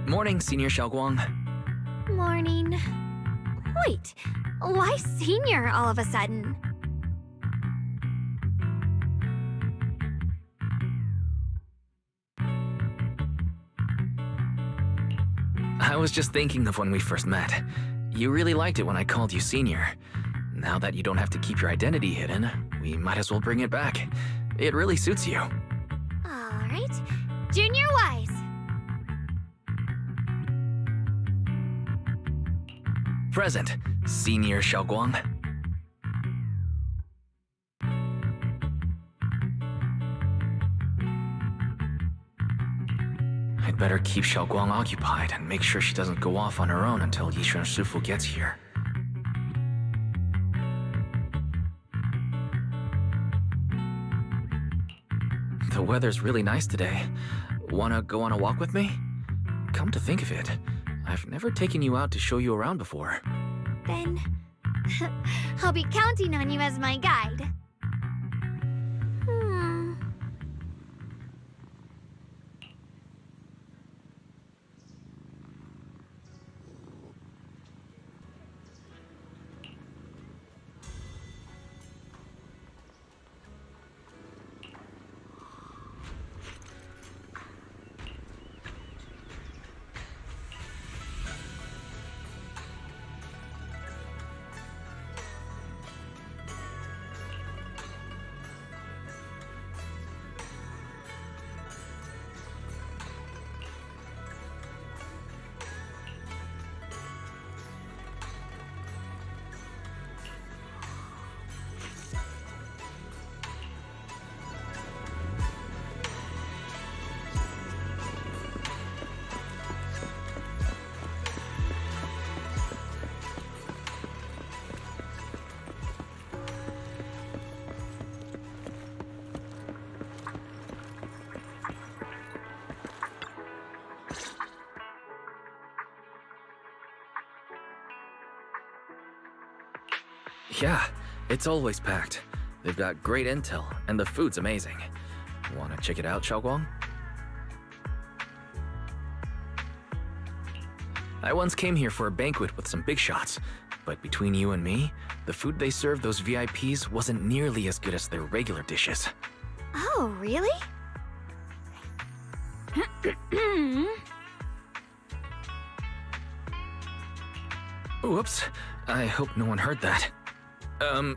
Morning, Senior Xiaoguang. Morning. Wait, why senior all of a sudden? I was just thinking of when we first met. You really liked it when I called you Senior. Now that you don't have to keep your identity hidden, we might as well bring it back. It really suits you. Alright. Junior Wise. Present, Senior Xiaoguang. I'd better keep Xiaoguang occupied and make sure she doesn't go off on her own until Yishan Shifu gets here. The weather's really nice today. Wanna go on a walk with me? Come to think of it, I've never taken you out to show you around before. Then I'll be counting on you as my guide. Yeah, it's always packed. They've got great intel, and the food's amazing. Wanna check it out, Xiaoguang? I once came here for a banquet with some big shots, but between you and me, the food they served those VIPs wasn't nearly as good as their regular dishes. Oh, really? Whoops, I hope no one heard that.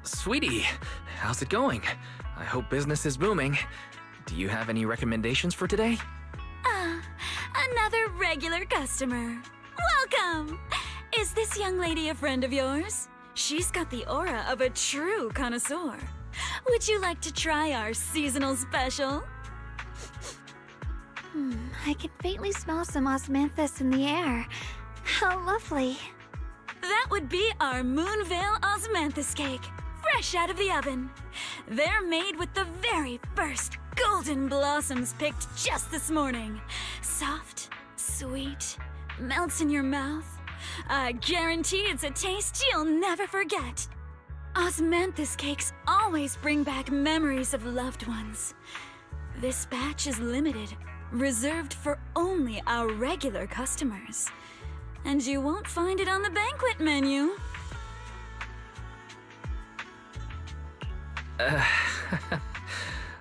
Sweetie, how's it going? I hope business is booming. Do you have any recommendations for today? Another regular customer. Welcome! Is this young lady a friend of yours? She's got the aura of a true connoisseur. Would you like to try our seasonal special? I can faintly smell some osmanthus in the air. How lovely. That would be our Moonvale Osmanthus cake, fresh out of the oven. They're made with the very first golden blossoms picked just this morning. Soft, sweet, melts in your mouth. I guarantee it's a taste you'll never forget. Osmanthus cakes always bring back memories of loved ones. This batch is limited, reserved for only our regular customers. And you won't find it on the banquet menu.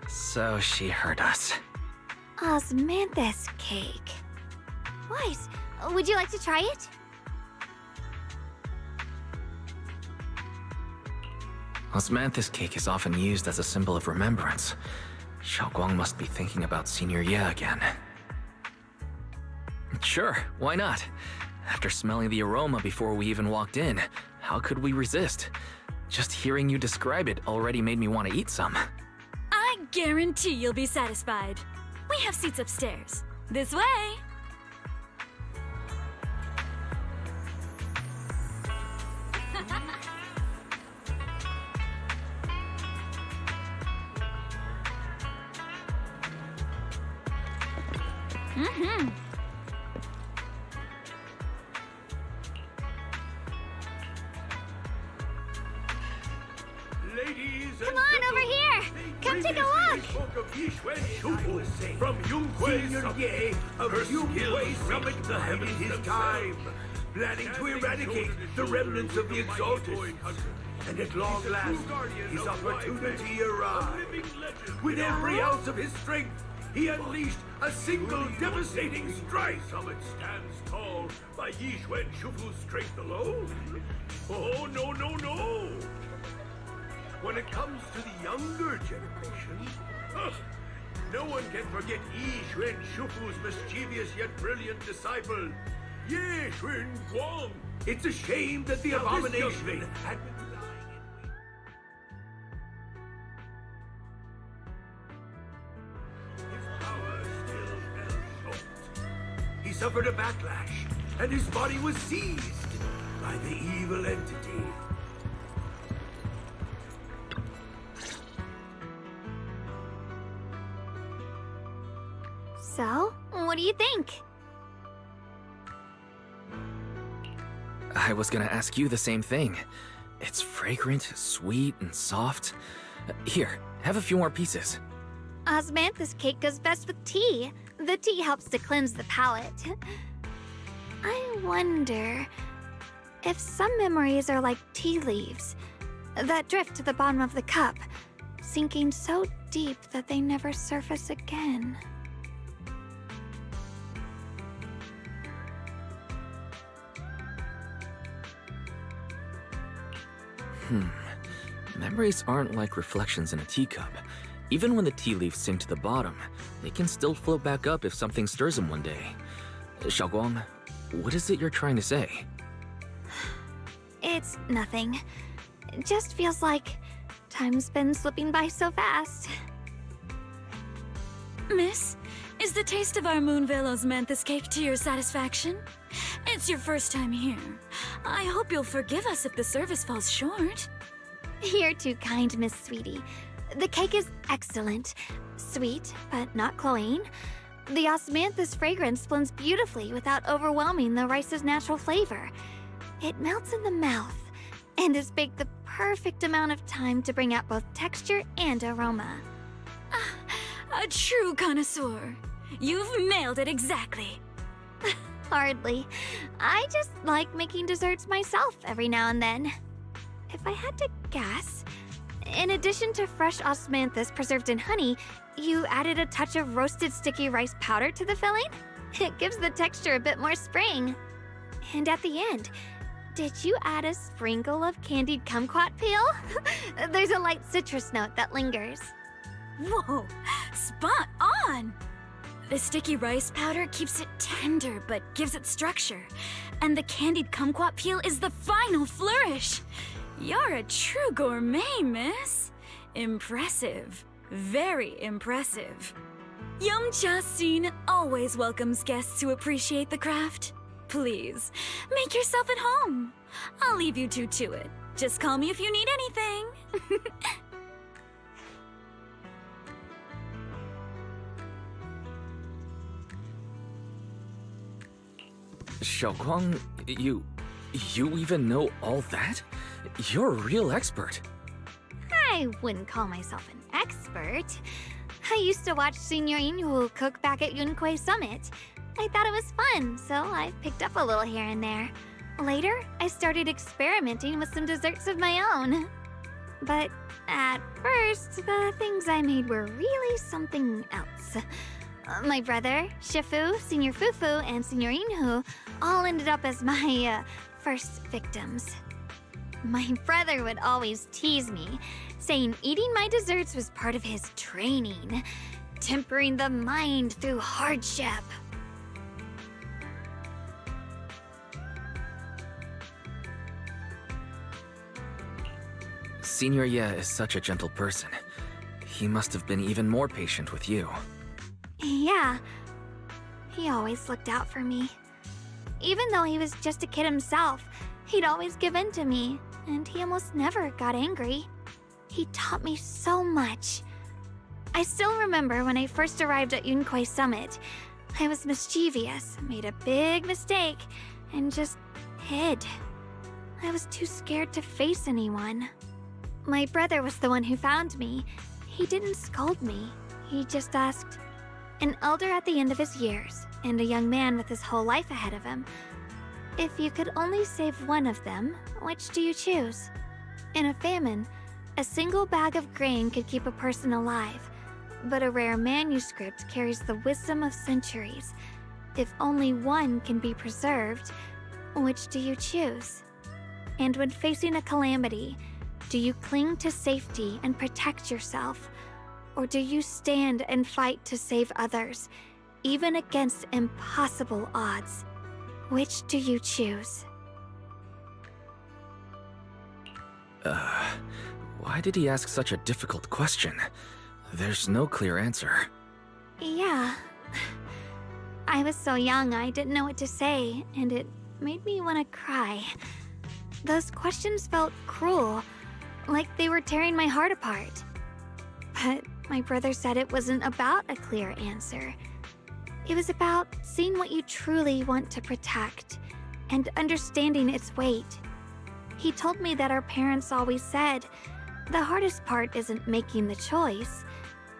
So she heard us. Osmanthus cake. Wise, would you like to try it? Osmanthus cake is often used as a symbol of remembrance. Xiaoguang must be thinking about Senior Ye again. Sure, why not? After smelling the aroma before we even walked in, how could we resist? Just hearing you describe it already made me want to eat some. I guarantee you'll be satisfied. We have seats upstairs. This way! Ladies Come on, over here! Come take a look! Shufu from Yunquay Summit. Of Yunquay Summit the heavens his time, planning to eradicate the remnants of the Exalted. And at long last, his opportunity arrived. With every ounce of his strength, he unleashed a single devastating strike. Summit stands tall by Yixuan Shufu's strength alone. Oh, no, no, no! When it comes to the younger generation, no one can forget Yixuan Shufu's mischievous yet brilliant disciple, Ye Xun Guang. It's a shame that the abomination had been lying in wait. His power still fell short. He suffered a backlash, and his body was seized by the evil entity. So, what do you think? I was gonna ask you the same thing. It's fragrant, sweet, and soft. Here, have a few more pieces. Osmanthus cake goes best with tea. The tea helps to cleanse the palate. I wonder if some memories are like tea leaves that drift to the bottom of the cup, sinking so deep that they never surface again. Memories aren't like reflections in a teacup. Even when the tea leaves sink to the bottom, they can still float back up if something stirs them one day. Xiaoguang, what is it you're trying to say? It's nothing. It just feels like time's been slipping by so fast. Miss, is the taste of our Moonvale Osmanthus cake to your satisfaction? It's your first time here. I hope you'll forgive us if the service falls short. You're too kind, Miss Sweetie. The cake is excellent. Sweet, but not cloying. The osmanthus fragrance blends beautifully without overwhelming the rice's natural flavor. It melts in the mouth and is baked the perfect amount of time to bring out both texture and aroma. A true connoisseur. You've nailed it exactly. Hardly. I just like making desserts myself every now and then. If I had to guess, in addition to fresh osmanthus preserved in honey, you added a touch of roasted sticky rice powder to the filling? It gives the texture a bit more spring. And at the end, did you add a sprinkle of candied kumquat peel? There's a light citrus note that lingers. Whoa, spot on! The sticky rice powder keeps it tender but gives it structure. And the candied kumquat peel is the final flourish. You're a true gourmet, miss. Impressive. Very impressive. Yumcha Scene always welcomes guests who appreciate the craft. Please, make yourself at home. I'll leave you two to it. Just call me if you need anything. Xiaoguang, you even know all that? You're a real expert. I wouldn't call myself an expert. I used to watch Senior Inhu cook back at Yunquay Summit. I thought it was fun, so I picked up a little here and there. Later, I started experimenting with some desserts of my own. But at first, the things I made were really something else. My brother, Shifu, Senior Fufu, and Senior Inhu all ended up as my first victims. My brother would always tease me, saying eating my desserts was part of his training, tempering the mind through hardship. Senior Ye is such a gentle person. He must have been even more patient with you. Yeah, he always looked out for me. Even though he was just a kid himself, he'd always give in to me, and he almost never got angry. He taught me so much. I still remember when I first arrived at Yunquay Summit. I was mischievous, made a big mistake, and just hid. I was too scared to face anyone. My brother was the one who found me. He didn't scold me. He just asked, an elder at the end of his years, and a young man with his whole life ahead of him. If you could only save one of them, which do you choose? In a famine, a single bag of grain could keep a person alive, but a rare manuscript carries the wisdom of centuries. If only one can be preserved, which do you choose? And when facing a calamity, do you cling to safety and protect yourself? Or do you stand and fight to save others, even against impossible odds? Which do you choose? Why did he ask such a difficult question? There's no clear answer. Yeah. I was so young I didn't know what to say, and it made me want to cry. Those questions felt cruel, like they were tearing my heart apart. But my brother said it wasn't about a clear answer. It was about seeing what you truly want to protect and understanding its weight. He told me that our parents always said, the hardest part isn't making the choice,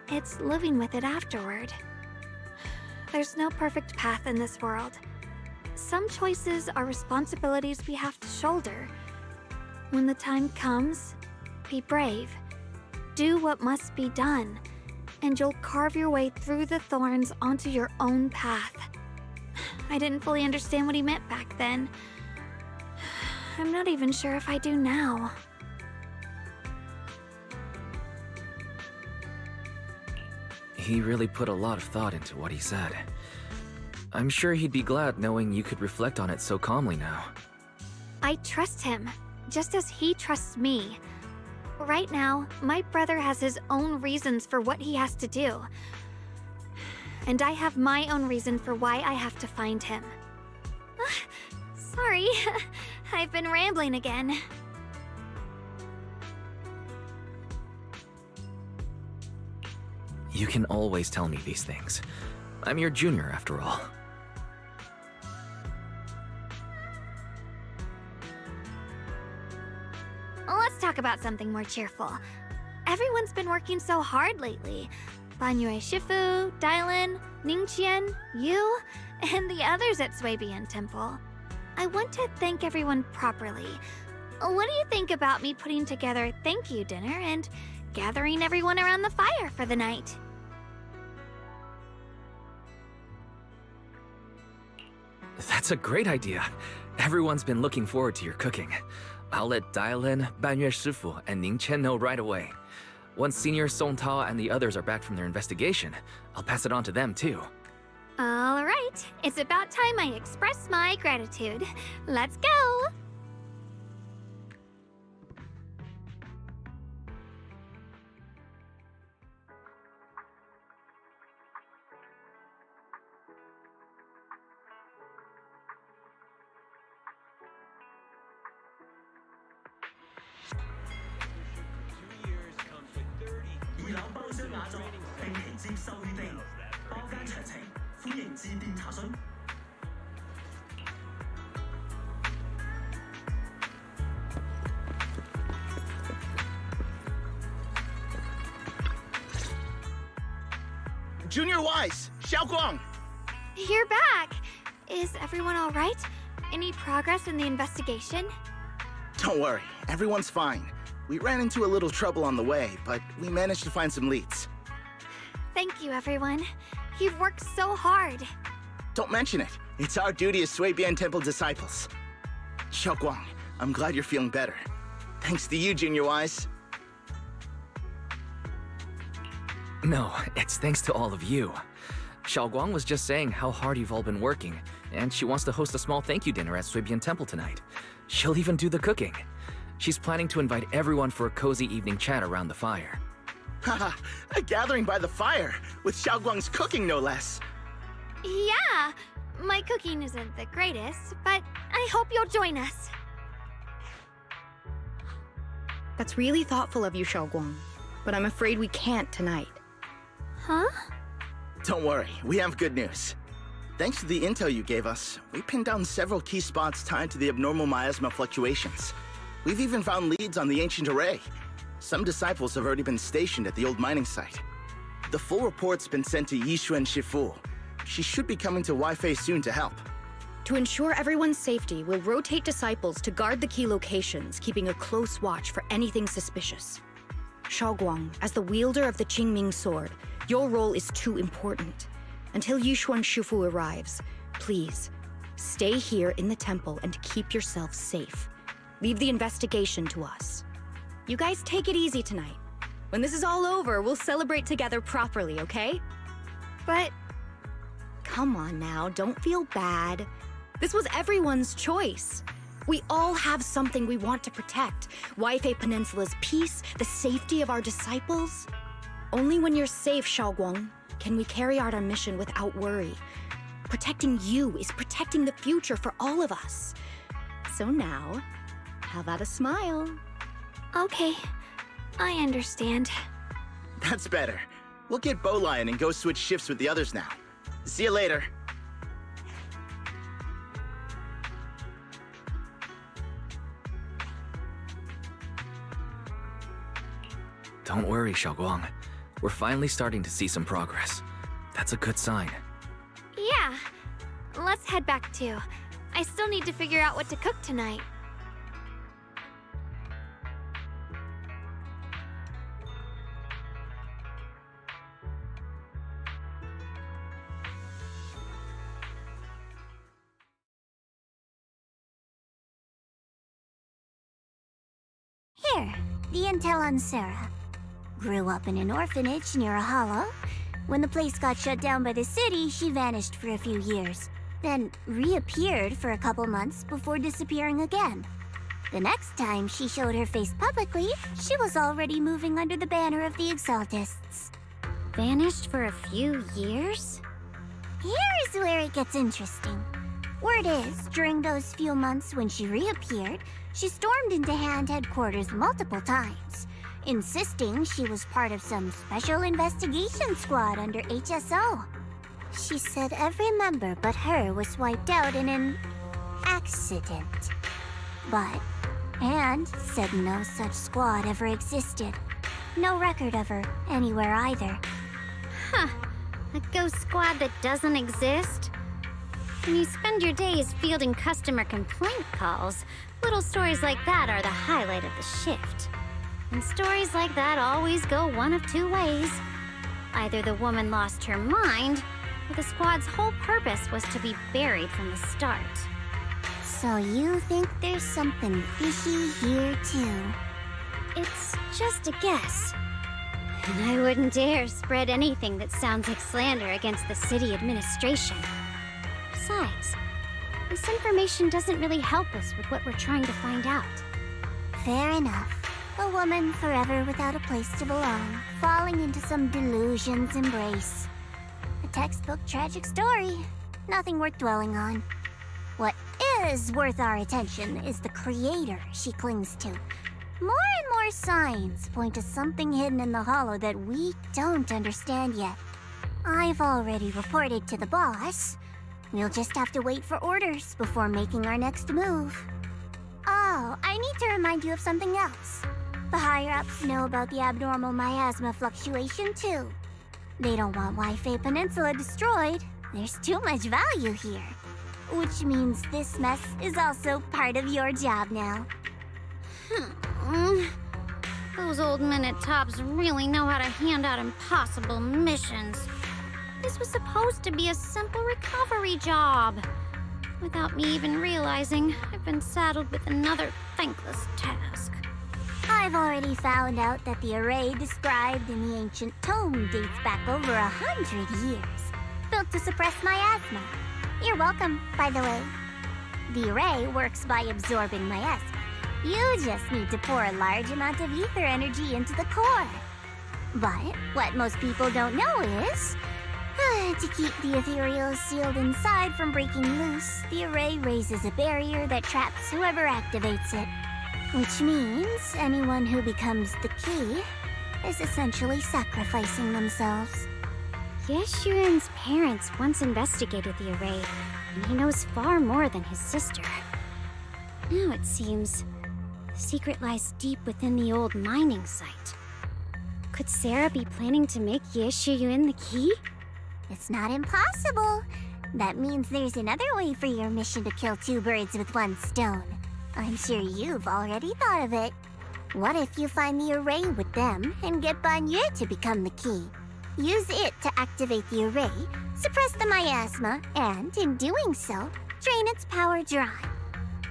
it's living with it afterward. There's no perfect path in this world. Some choices are responsibilities we have to shoulder. When the time comes, be brave. Do what must be done, and you'll carve your way through the thorns onto your own path. I didn't fully understand what he meant back then. I'm not even sure if I do now. He really put a lot of thought into what he said. I'm sure he'd be glad knowing you could reflect on it so calmly now. I trust him, just as he trusts me. Right now, my brother has his own reasons for what he has to do. And I have my own reason for why I have to find him. Sorry, I've been rambling again. You can always tell me these things. I'm your junior, after all. Let's talk about something more cheerful. Everyone's been working so hard lately. Banyue Shifu, Dylan, Ningqian, you, and the others at Swabian Temple. I want to thank everyone properly. What do you think about me putting together a thank you dinner and gathering everyone around the fire for the night? That's a great idea. Everyone's been looking forward to your cooking. I'll let Dylan, Banyue Shifu, and Ning Chen know right away. Once Senior Song Tao and the others are back from their investigation, I'll pass it on to them too. All right, it's about time I express my gratitude. Let's go! Junior Wise, Xiaoguang! You're back! Is everyone all right? Any progress in the investigation? Don't worry, everyone's fine. We ran into a little trouble on the way, but we managed to find some leads. Thank you, everyone. You've worked so hard. Don't mention it. It's our duty as Swabian Temple disciples. Xiaoguang, I'm glad you're feeling better. Thanks to you, Junior Wise. No, it's thanks to all of you. Xiaoguang was just saying how hard you've all been working, and she wants to host a small thank you dinner at Swabian Temple tonight. She'll even do the cooking. She's planning to invite everyone for a cozy evening chat around the fire. Haha, a gathering by the fire, with Xiaoguang's cooking no less. Yeah, my cooking isn't the greatest, but I hope you'll join us. That's really thoughtful of you, Xiaoguang, but I'm afraid we can't tonight. Huh? Don't worry, we have good news. Thanks to the intel you gave us, we pinned down several key spots tied to the abnormal miasma fluctuations. We've even found leads on the ancient array. Some disciples have already been stationed at the old mining site. The full report's been sent to Yishuan Shifu. She should be coming to Wi-Fi soon to help. To ensure everyone's safety, we'll rotate disciples to guard the key locations, keeping a close watch for anything suspicious. Shaoguang, as the wielder of the Qingming sword, your role is too important. Until Yishuan Shifu arrives, please, stay here in the temple and keep yourself safe. Leave the investigation to us. You guys take it easy tonight. When this is all over, we'll celebrate together properly, okay? But Come on now, don't feel bad. This was everyone's choice. We all have something we want to protect. Wi-Fi Peninsula's peace, the safety of our disciples. Only when you're safe, Shaoguang, can we carry out our mission without worry. Protecting you is protecting the future for all of us. So now, how about a smile? okay, I understand. That's better. We'll get Bowlion and go switch shifts with the others now. See you later. Don't worry, Xiaoguang. We're finally starting to see some progress. That's a good sign. Yeah, let's head back too. I still need to figure out what to cook tonight. Here, the intel on Sarah. Grew up in an orphanage near a hollow. When the place got shut down by the city, she vanished for a few years. Then reappeared for a couple months before disappearing again. The next time she showed her face publicly, she was already moving under the banner of the Exaltists. Vanished for a few years? Here's where it gets interesting. Word is, during those few months when she reappeared, she stormed into Hand headquarters multiple times, insisting she was part of some special investigation squad under HSO. She said every member but her was wiped out in an accident. But Hand said no such squad ever existed. No record of her anywhere either. Huh. A ghost squad that doesn't exist? When you spend your days fielding customer complaint calls, little stories like that are the highlight of the shift. And stories like that always go one of two ways. Either the woman lost her mind, or the squad's whole purpose was to be buried from the start. So you think there's something fishy here too? It's just a guess. And I wouldn't dare spread anything that sounds like slander against the city administration. Besides, this information doesn't really help us with what we're trying to find out. Fair enough. A woman forever without a place to belong, falling into some delusion's embrace. A textbook tragic story. Nothing worth dwelling on. What is worth our attention is the creator she clings to. More and more signs point to something hidden in the hollow that we don't understand yet. I've already reported to the boss. We'll just have to wait for orders before making our next move. Oh, I need to remind you of something else. The higher-ups know about the abnormal miasma fluctuation, too. They don't want Wi-Fi Peninsula destroyed. There's too much value here. Which means this mess is also part of your job now. Those old men at Tops really know how to hand out impossible missions. This was supposed to be a simple recovery job. Without me even realizing, I've been saddled with another thankless task. I've already found out that the array described in the ancient tome dates back over 100 years, built to suppress miasma. You're welcome, by the way. The array works by absorbing miasma. You just need to pour a large amount of ether energy into the core. But what most people don't know is, to keep the ethereal sealed inside from breaking loose, the array raises a barrier that traps whoever activates it. Which means anyone who becomes the key is essentially sacrificing themselves. Yeshuren's parents once investigated the array, and he knows far more than his sister. Now it seems the secret lies deep within the old mining site. Could Sarah be planning to make Ye Shiyun the key? It's not impossible. That means there's another way for your mission to kill two birds with one stone. I'm sure you've already thought of it. What if you find the array with them and get Banyue to become the key? Use it to activate the array, suppress the miasma, and in doing so, drain its power dry.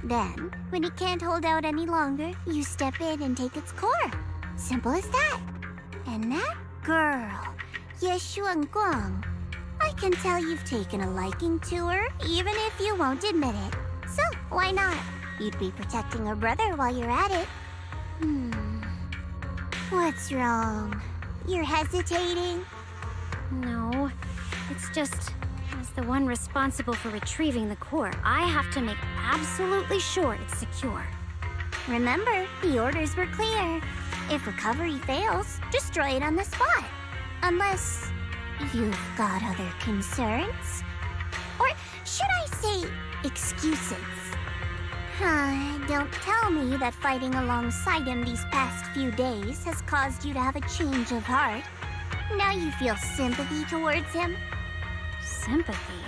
Then, when it can't hold out any longer, you step in and take its core. Simple as that. And that girl, Ye Guang, I can tell you've taken a liking to her, even if you won't admit it. So, why not? You'd be protecting her brother while you're at it. What's wrong? You're hesitating? No, it's just, as the one responsible for retrieving the core, I have to make absolutely sure it's secure. Remember, the orders were clear. If recovery fails, destroy it on the spot. Unless you've got other concerns? Or should I say, excuses? Don't tell me that fighting alongside him these past few days has caused you to have a change of heart. Now you feel sympathy towards him? Sympathy?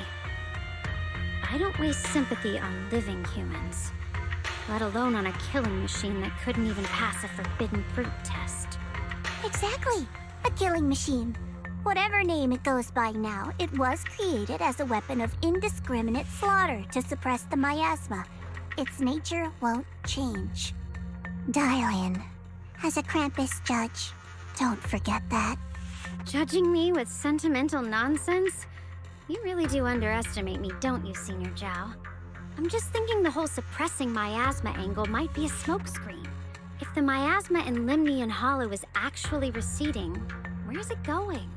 I don't waste sympathy on living humans, let alone on a killing machine that couldn't even pass a forbidden fruit test. Exactly, a killing machine. Whatever name it goes by now, it was created as a weapon of indiscriminate slaughter to suppress the miasma. Its nature won't change. Dial in. As a Krampus judge, don't forget that. Judging me with sentimental nonsense? You really do underestimate me, don't you, Senior Zhao? I'm just thinking the whole suppressing miasma angle might be a smokescreen. If the miasma in Limnian Hollow is actually receding, where's it going?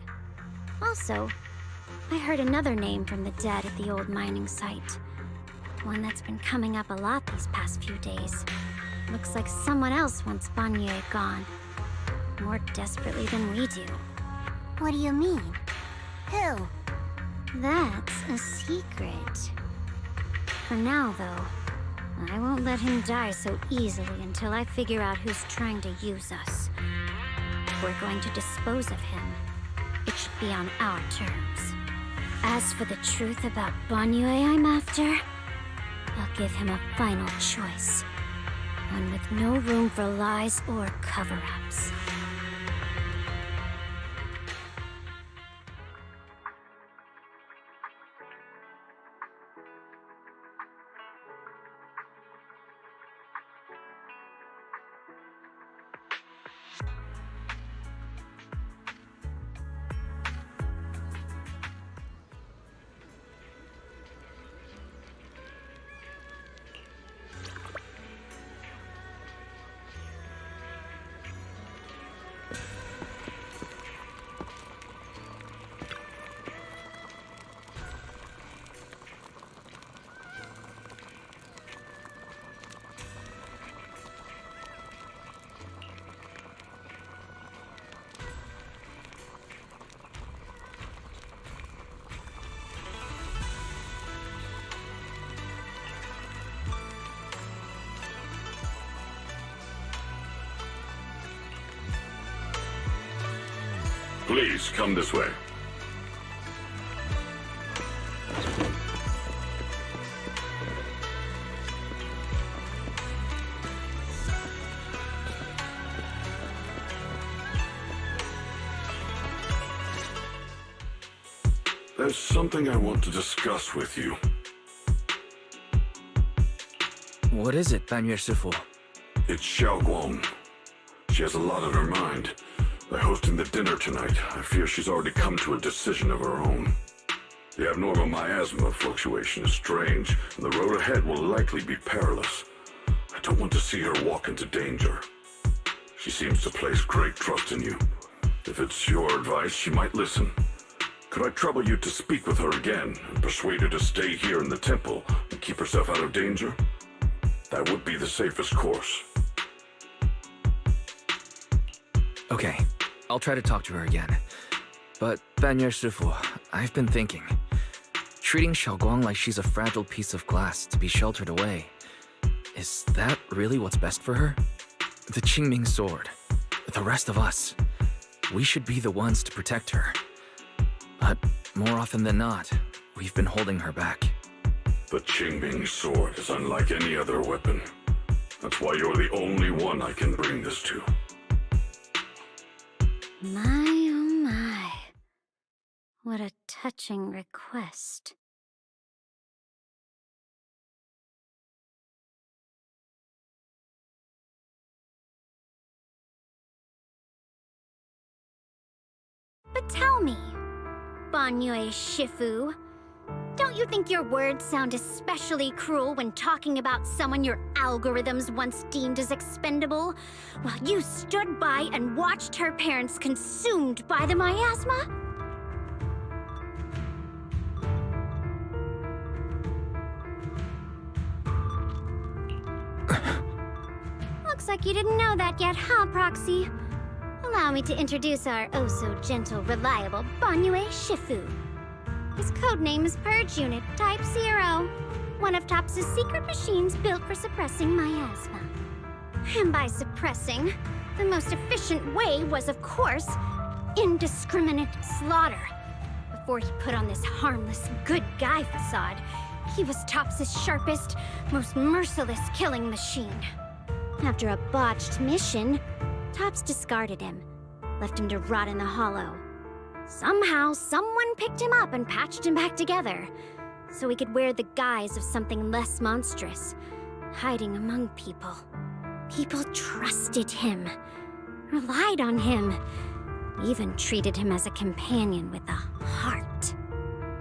Also, I heard another name from the dead at the old mining site. One that's been coming up a lot these past few days. Looks like someone else wants Banyue gone. More desperately than we do. What do you mean? Who? That's a secret. For now, though, I won't let him die so easily until I figure out who's trying to use us. If we're going to dispose of him, it should be on our terms. As for the truth about Banyue I'm after, I'll give him a final choice. One with no room for lies or cover-ups. Please, come this way. There's something I want to discuss with you. What is it, Banyue Shifu? It's Xiaoguang. She has a lot on her mind. By hosting the dinner tonight, I fear she's already come to a decision of her own. The abnormal miasma fluctuation is strange, and the road ahead will likely be perilous. I don't want to see her walk into danger. She seems to place great trust in you. If it's your advice, she might listen. Could I trouble you to speak with her again and persuade her to stay here in the temple and keep herself out of danger? That would be the safest course. Okay, I'll try to talk to her again. But, Banyue Shifu, I've been thinking. Treating Xiaoguang like she's a fragile piece of glass to be sheltered away. Is that really what's best for her? The Qingming sword. The rest of us. We should be the ones to protect her. But more often than not, we've been holding her back. The Qingming sword is unlike any other weapon. That's why you're the only one I can bring this to. My, oh my. What a touching request. But tell me, Banyue Shifu, don't you think your words sound especially cruel when talking about someone your algorithms once deemed as expendable, while you stood by and watched her parents consumed by the miasma? Looks like you didn't know that yet, huh, Proxy? Allow me to introduce our oh-so-gentle, reliable Banyue Shifu. His codename is Purge Unit Type 0, one of TOPS' secret machines built for suppressing miasma. And by suppressing, the most efficient way was, of course, indiscriminate slaughter. Before he put on this harmless, good guy facade, he was TOPS' sharpest, most merciless killing machine. After a botched mission, TOPS discarded him, left him to rot in the hollow. Somehow, someone picked him up and patched him back together, so he could wear the guise of something less monstrous, hiding among people. People trusted him, relied on him, even treated him as a companion with a heart.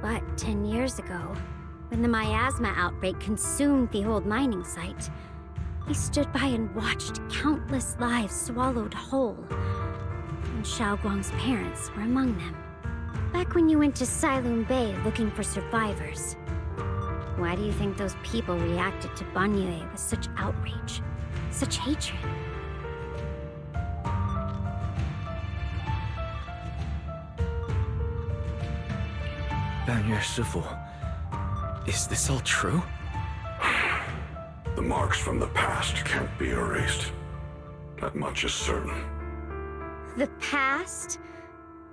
But 10 years ago, when the miasma outbreak consumed the old mining site, he stood by and watched countless lives swallowed whole. And Xiaoguang's parents were among them. Back when you went to Silum Bay looking for survivors. Why do you think those people reacted to Banyue with such outrage, such hatred? Banyue Shifu, is this all true? The marks from the past can't be erased. That much is certain. The past?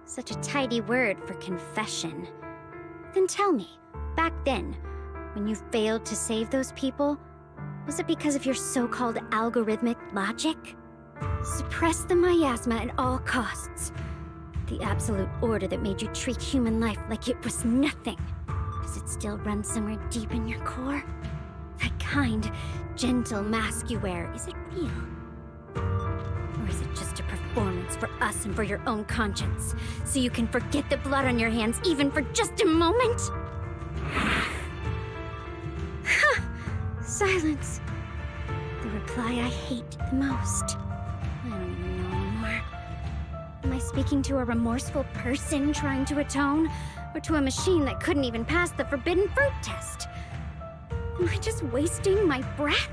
Such a tidy word for confession. Then tell me, back then, when you failed to save those people, was it because of your so-called algorithmic logic? Suppress the miasma at all costs. The absolute order that made you treat human life like it was nothing. Does it still run somewhere deep in your core? That kind, gentle mask you wear, is it real? Or is it just a performance for us and for your own conscience, so you can forget the blood on your hands even for just a moment? Silence. The reply I hate the most. I don't even know anymore. Am I speaking to a remorseful person trying to atone, or to a machine that couldn't even pass the forbidden fruit test? Am I just wasting my breath?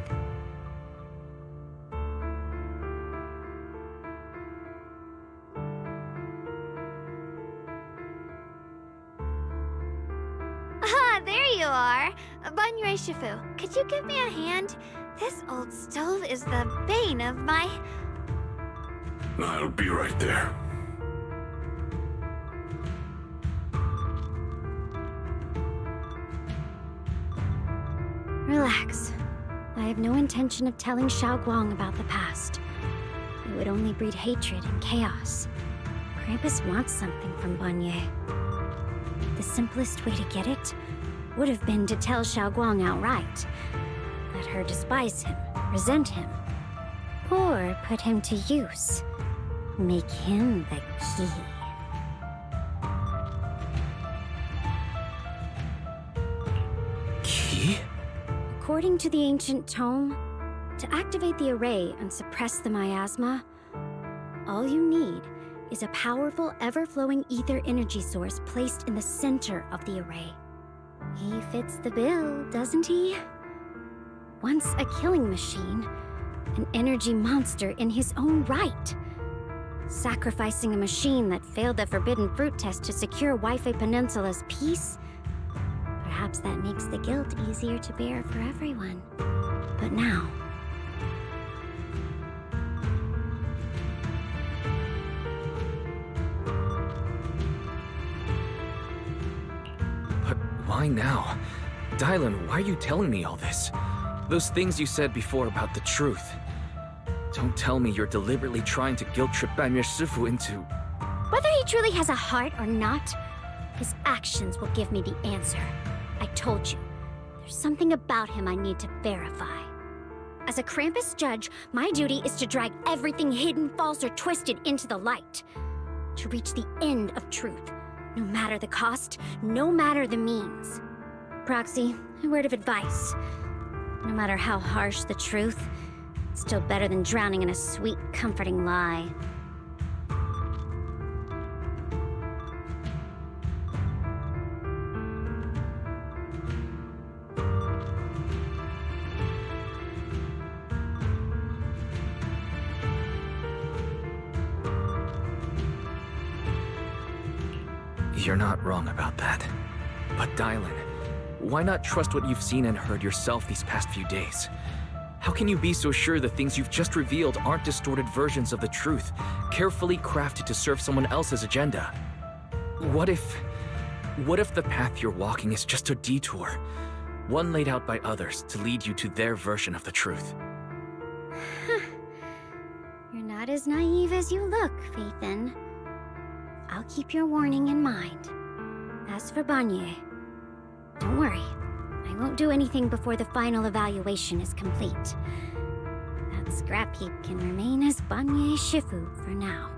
Ah, there you are. Banyue Shifu, could you give me a hand? This old stove is the bane of my... I'll be right there. Relax. I have no intention of telling Xiaoguang about the past. It would only breed hatred and chaos. Krampus wants something from Banyue. The simplest way to get it would have been to tell Xiaoguang outright. Let her despise him, resent him, or put him to use. Make him the key. Key? According to the ancient tome, to activate the array and suppress the miasma, all you need is a powerful, ever-flowing ether energy source placed in the center of the array. He fits the bill, doesn't he? Once a killing machine, an energy monster in his own right. Sacrificing a machine that failed the forbidden fruit test to secure Wi-Fi Peninsula's peace? Perhaps that makes the guilt easier to bear for everyone. But now... Why now? Dylan, why are you telling me all this? Those things you said before about the truth. Don't tell me you're deliberately trying to guilt-trip Banyu Shifu into... Whether he truly has a heart or not, his actions will give me the answer. I told you, there's something about him I need to verify. As a Krampus judge, my duty is to drag everything hidden, false, or twisted into the light. To reach the end of truth, no matter the cost, no matter the means. Proxy, a word of advice. No matter how harsh the truth, it's still better than drowning in a sweet, comforting lie. You're not wrong about that. But Dylan, why not trust what you've seen and heard yourself these past few days? How can you be so sure the things you've just revealed aren't distorted versions of the truth, carefully crafted to serve someone else's agenda? What if the path you're walking is just a detour, one laid out by others to lead you to their version of the truth? You're not as naive as you look, Faithin. I'll keep your warning in mind. As for Banyu, don't worry. I won't do anything before the final evaluation is complete. That scrap heap can remain as Banyu Shifu for now.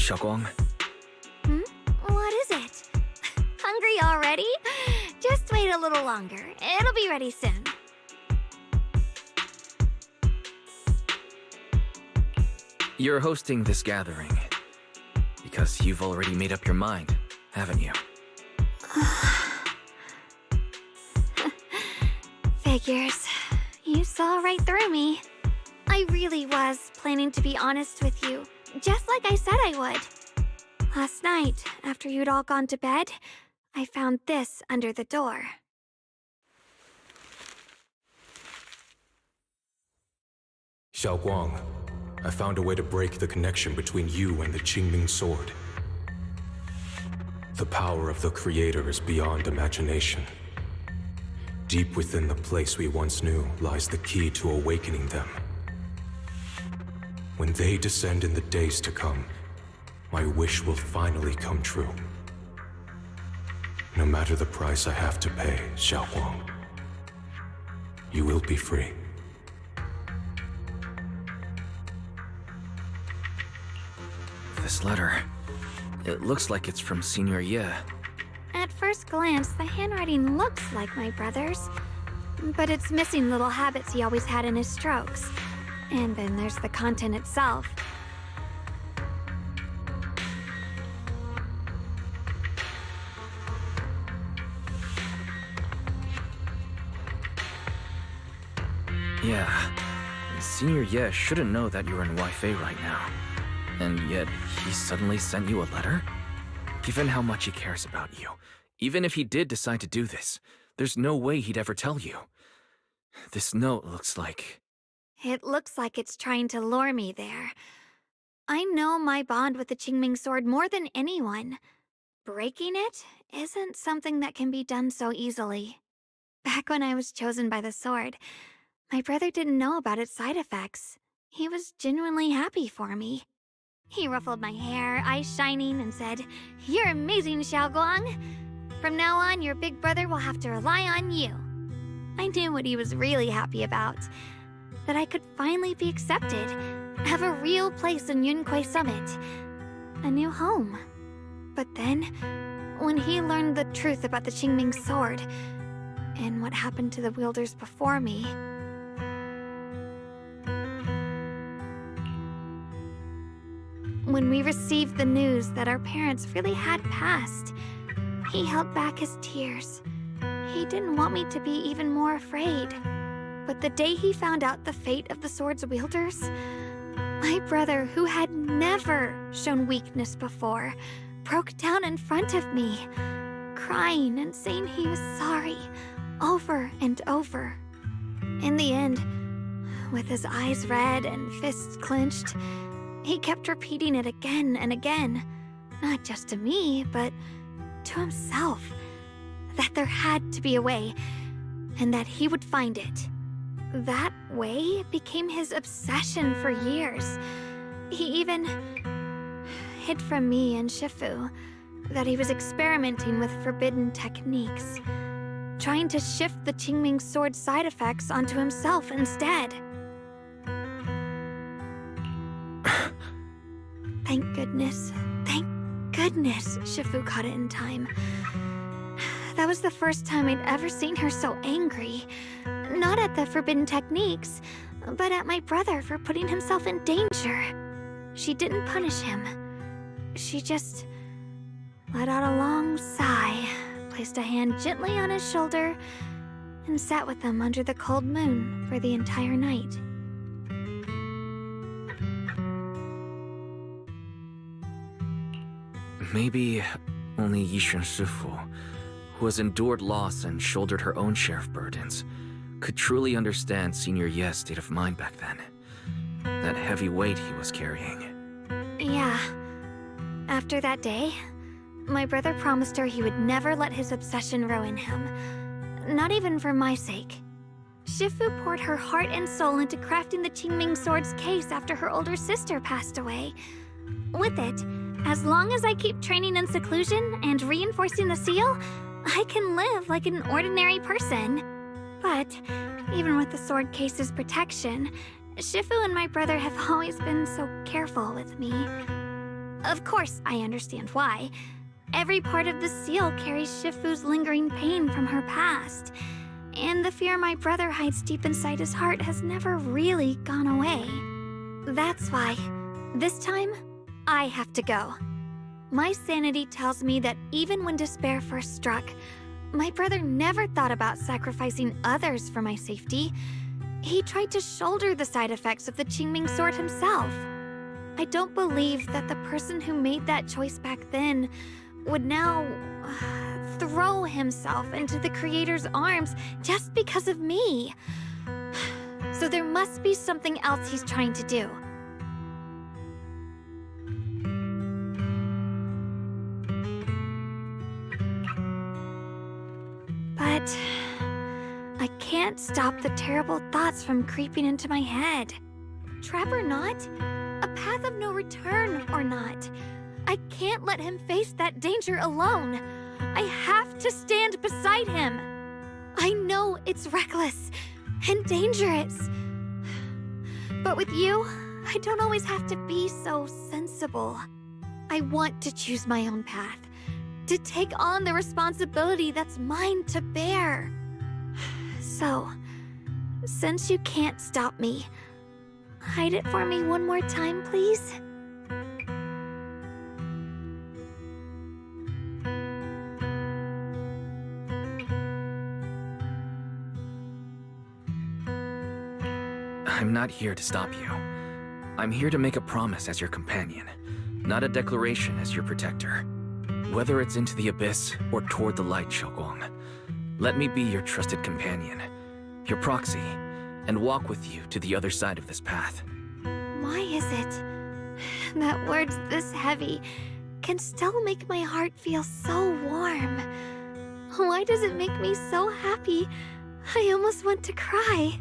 Xiaoguang, What is it? Hungry already? Just wait a little longer. It'll be ready soon. you're hosting this gathering because you've already made up your mind, haven't you? Figures. You saw right through me. I really was planning to be honest with you, just like I said I would. Last night, after you'd all gone to bed, I found this under the door. Xiaoguang, I found a way to break the connection between you and the Qingming sword. The power of the Creator is beyond imagination. Deep within the place we once knew lies the key to awakening them. When they descend in the days to come, my wish will finally come true. No matter the price I have to pay, Xiaoguang, you will be free. This letter, it looks like it's from Senior Ye. At first glance, the handwriting looks like my brother's, but it's missing little habits he always had in his strokes. And then there's the content itself. Yeah, Senior Ye shouldn't know that you're in Wi-Fi right now. And yet, he suddenly sent you a letter? Given how much he cares about you, even if he did decide to do this, there's no way he'd ever tell you. This note looks like... It looks like it's trying to lure me there. I know my bond with the Qingming sword more than anyone. Breaking it isn't something that can be done so easily. Back when I was chosen by the sword, my brother didn't know about its side effects. He was genuinely happy for me. He ruffled my hair, eyes shining, and said, "You're amazing, Xiaoguang. From now on, your big brother will have to rely on you." I knew what he was really happy about. That I could finally be accepted, have a real place in Yunquei Summit, a new home. But then, when he learned the truth about the Qingming sword, and what happened to the wielders before me... When we received the news that our parents really had passed, he held back his tears. He he didn't want me to be even more afraid. But the day he found out the fate of the sword's wielders, my brother, who had never shown weakness before, broke down in front of me, crying and saying he was sorry, over and over. In the end, with his eyes red and fists clenched, he kept repeating it again and again, not just to me, but to himself, that there had to be a way, and that he would find it. That way became his obsession for years. He even hid from me and Shifu that he was experimenting with forbidden techniques, trying to shift the Qingming sword side effects onto himself instead. Thank goodness Shifu caught it in time. That was the first time I'd ever seen her so angry. Not at the forbidden techniques, but at my brother for putting himself in danger. She didn't punish him. She just let out a long sigh, placed a hand gently on his shoulder, and sat with him under the cold moon for the entire night. Maybe only Yishun Shifu, who has endured loss and shouldered her own share of burdens, could truly understand Senior Ye's state of mind back then. That heavy weight he was carrying. Yeah. After that day, my brother promised her he would never let his obsession ruin him. Not even for my sake. Shifu poured her heart and soul into crafting the Qingming sword's case after her older sister passed away. With it, as long as I keep training in seclusion and reinforcing the seal, I can live like an ordinary person. But even with the sword case's protection, Shifu and my brother have always been so careful with me. Of course, I understand why. Every part of the seal carries Shifu's lingering pain from her past, and the fear my brother hides deep inside his heart has never really gone away. That's why, this time, I have to go. My sanity tells me that even when despair first struck, my brother never thought about sacrificing others for my safety. He tried to shoulder the side effects of the Qingming sword himself. I don't believe that the person who made that choice back then would now throw himself into the Creator's arms just because of me. So there must be something else he's trying to do. But I can't stop the terrible thoughts from creeping into my head. Trap or not, a path of no return or not, I can't let him face that danger alone. I have to stand beside him. I know it's reckless and dangerous. But with you, I don't always have to be so sensible. I want to choose my own path, to take on the responsibility that's mine to bear. So, since you can't stop me, hide it for me one more time, please? I'm not here to stop you. I'm here to make a promise as your companion, not a declaration as your protector. Whether it's into the abyss or toward the light, Xiaoguang, let me be your trusted companion, your proxy, and walk with you to the other side of this path. Why is it that words this heavy can still make my heart feel so warm? Why does it make me so happy I almost want to cry?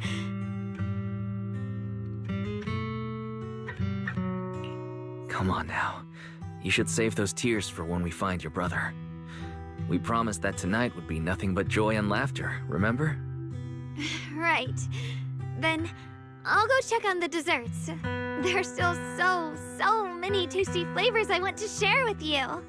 Come on now. You should save those tears for when we find your brother. We promised that tonight would be nothing but joy and laughter, remember? Right. Then I'll go check on the desserts. There are still so many tasty flavors I want to share with you.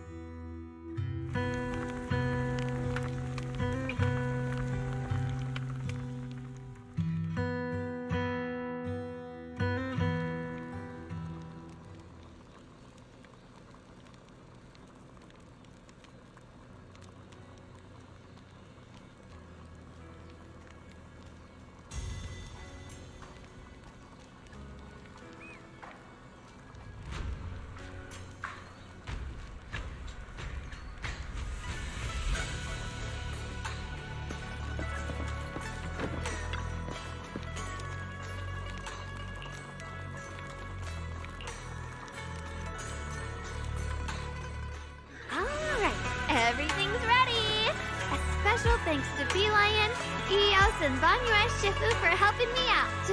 thanks to Bee Lion, Eos, and Banyue Shifu for helping me out.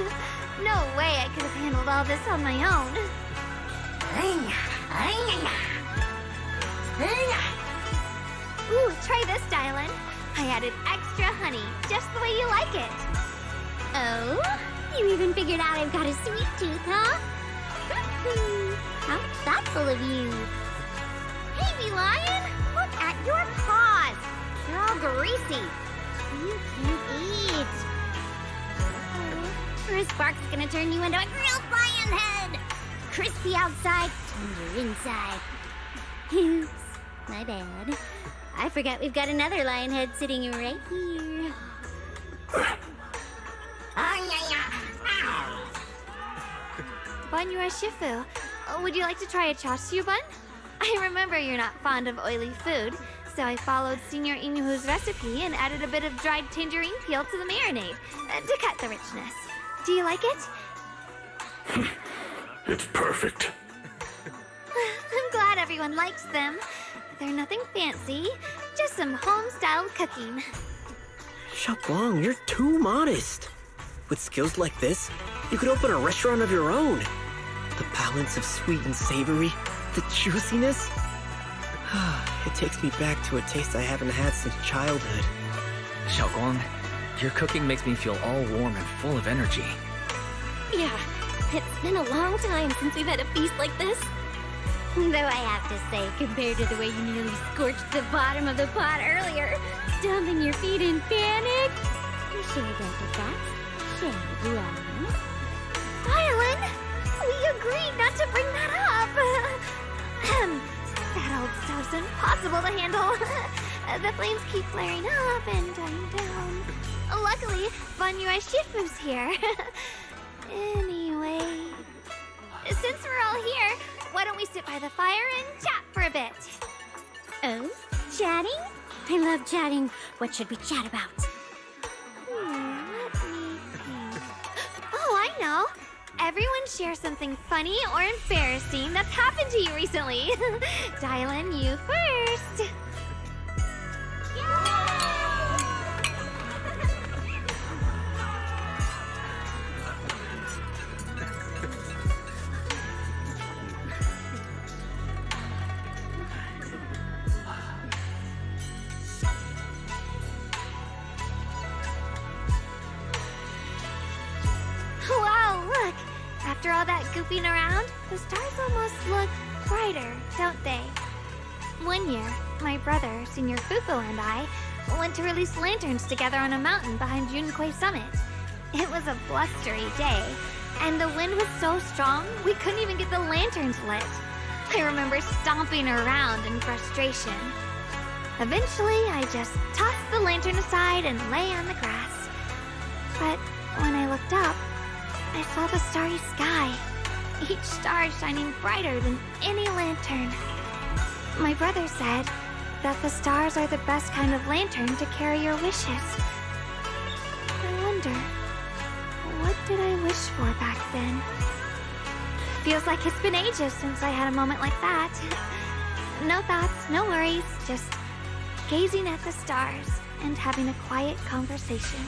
No way I could have handled all this on my own. Ooh, try this, Dylan. I added extra honey, just the way you like it. Oh? You even figured out I've got a sweet tooth, huh? How thoughtful of you. Hey, Bee Lion, look at your paws. They're all greasy. You can't eat. Or a spark's gonna turn you into a grilled lion head. Crispy outside, tender inside. Oops, my bad. I forgot we've got another lion head sitting right here. Banyue Shifu, would you like to try a chasu bun? I remember you're not fond of oily food, so I followed Senior Inuhu's recipe and added a bit of dried tangerine peel to the marinade to cut the richness. Do you like it? It's perfect. I'm glad everyone likes them. They're nothing fancy, just some home-style cooking. Xiaoguang, you're too modest. With skills like this, you could open a restaurant of your own. The balance of sweet and savory, the juiciness. It takes me back to a taste I haven't had since childhood. Xiaoguang, your cooking makes me feel all warm and full of energy. Yeah, it's been a long time since we've had a feast like this. Though I have to say, compared to the way you nearly scorched the bottom of the pot earlier, stomping your feet in panic, you sure don't get that, share one. Dylan, we agreed not to bring that up. That old stuff's impossible to handle. The flames keep flaring up and dying down. Luckily, Banyue Shifu's here. Anyway, since we're all here, why don't we sit by the fire and chat for a bit? Oh, chatting? I love chatting. What should we chat about? Let me think. Oh, I know. Everyone share something funny or embarrassing that's happened to you recently. Dylan, you first. Wow, look! After all that goofing around, the stars almost look brighter, don't they? One year, my brother, Senior Fufu, and I went to release lanterns together on a mountain behind Yunkui Summit. It was a blustery day, and the wind was so strong we couldn't even get the lanterns lit. I remember stomping around in frustration. Eventually, I just tossed the lantern aside and lay on the grass. But when I looked up, I saw the starry sky, each star shining brighter than any lantern. My brother said that the stars are the best kind of lantern to carry your wishes. I wonder, what did I wish for back then? Feels like it's been ages since I had a moment like that. No thoughts, no worries, just gazing at the stars and having a quiet conversation.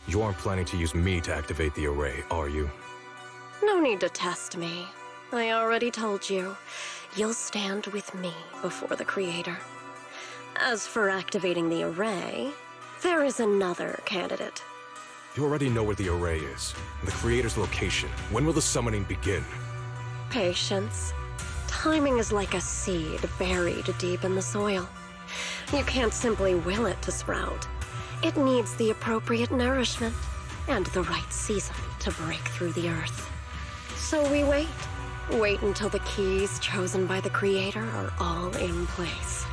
You aren't planning to use me to activate the array, are you? No need to test me. I already told you. You'll stand with me before the Creator. As for activating the array, there is another candidate. You already know where the array is, and the Creator's location. When will the summoning begin? Patience. Timing is like a seed buried deep in the soil. You can't simply will it to sprout. It needs the appropriate nourishment and the right season to break through the earth. So we wait. Wait until the keys chosen by the Creator are all in place.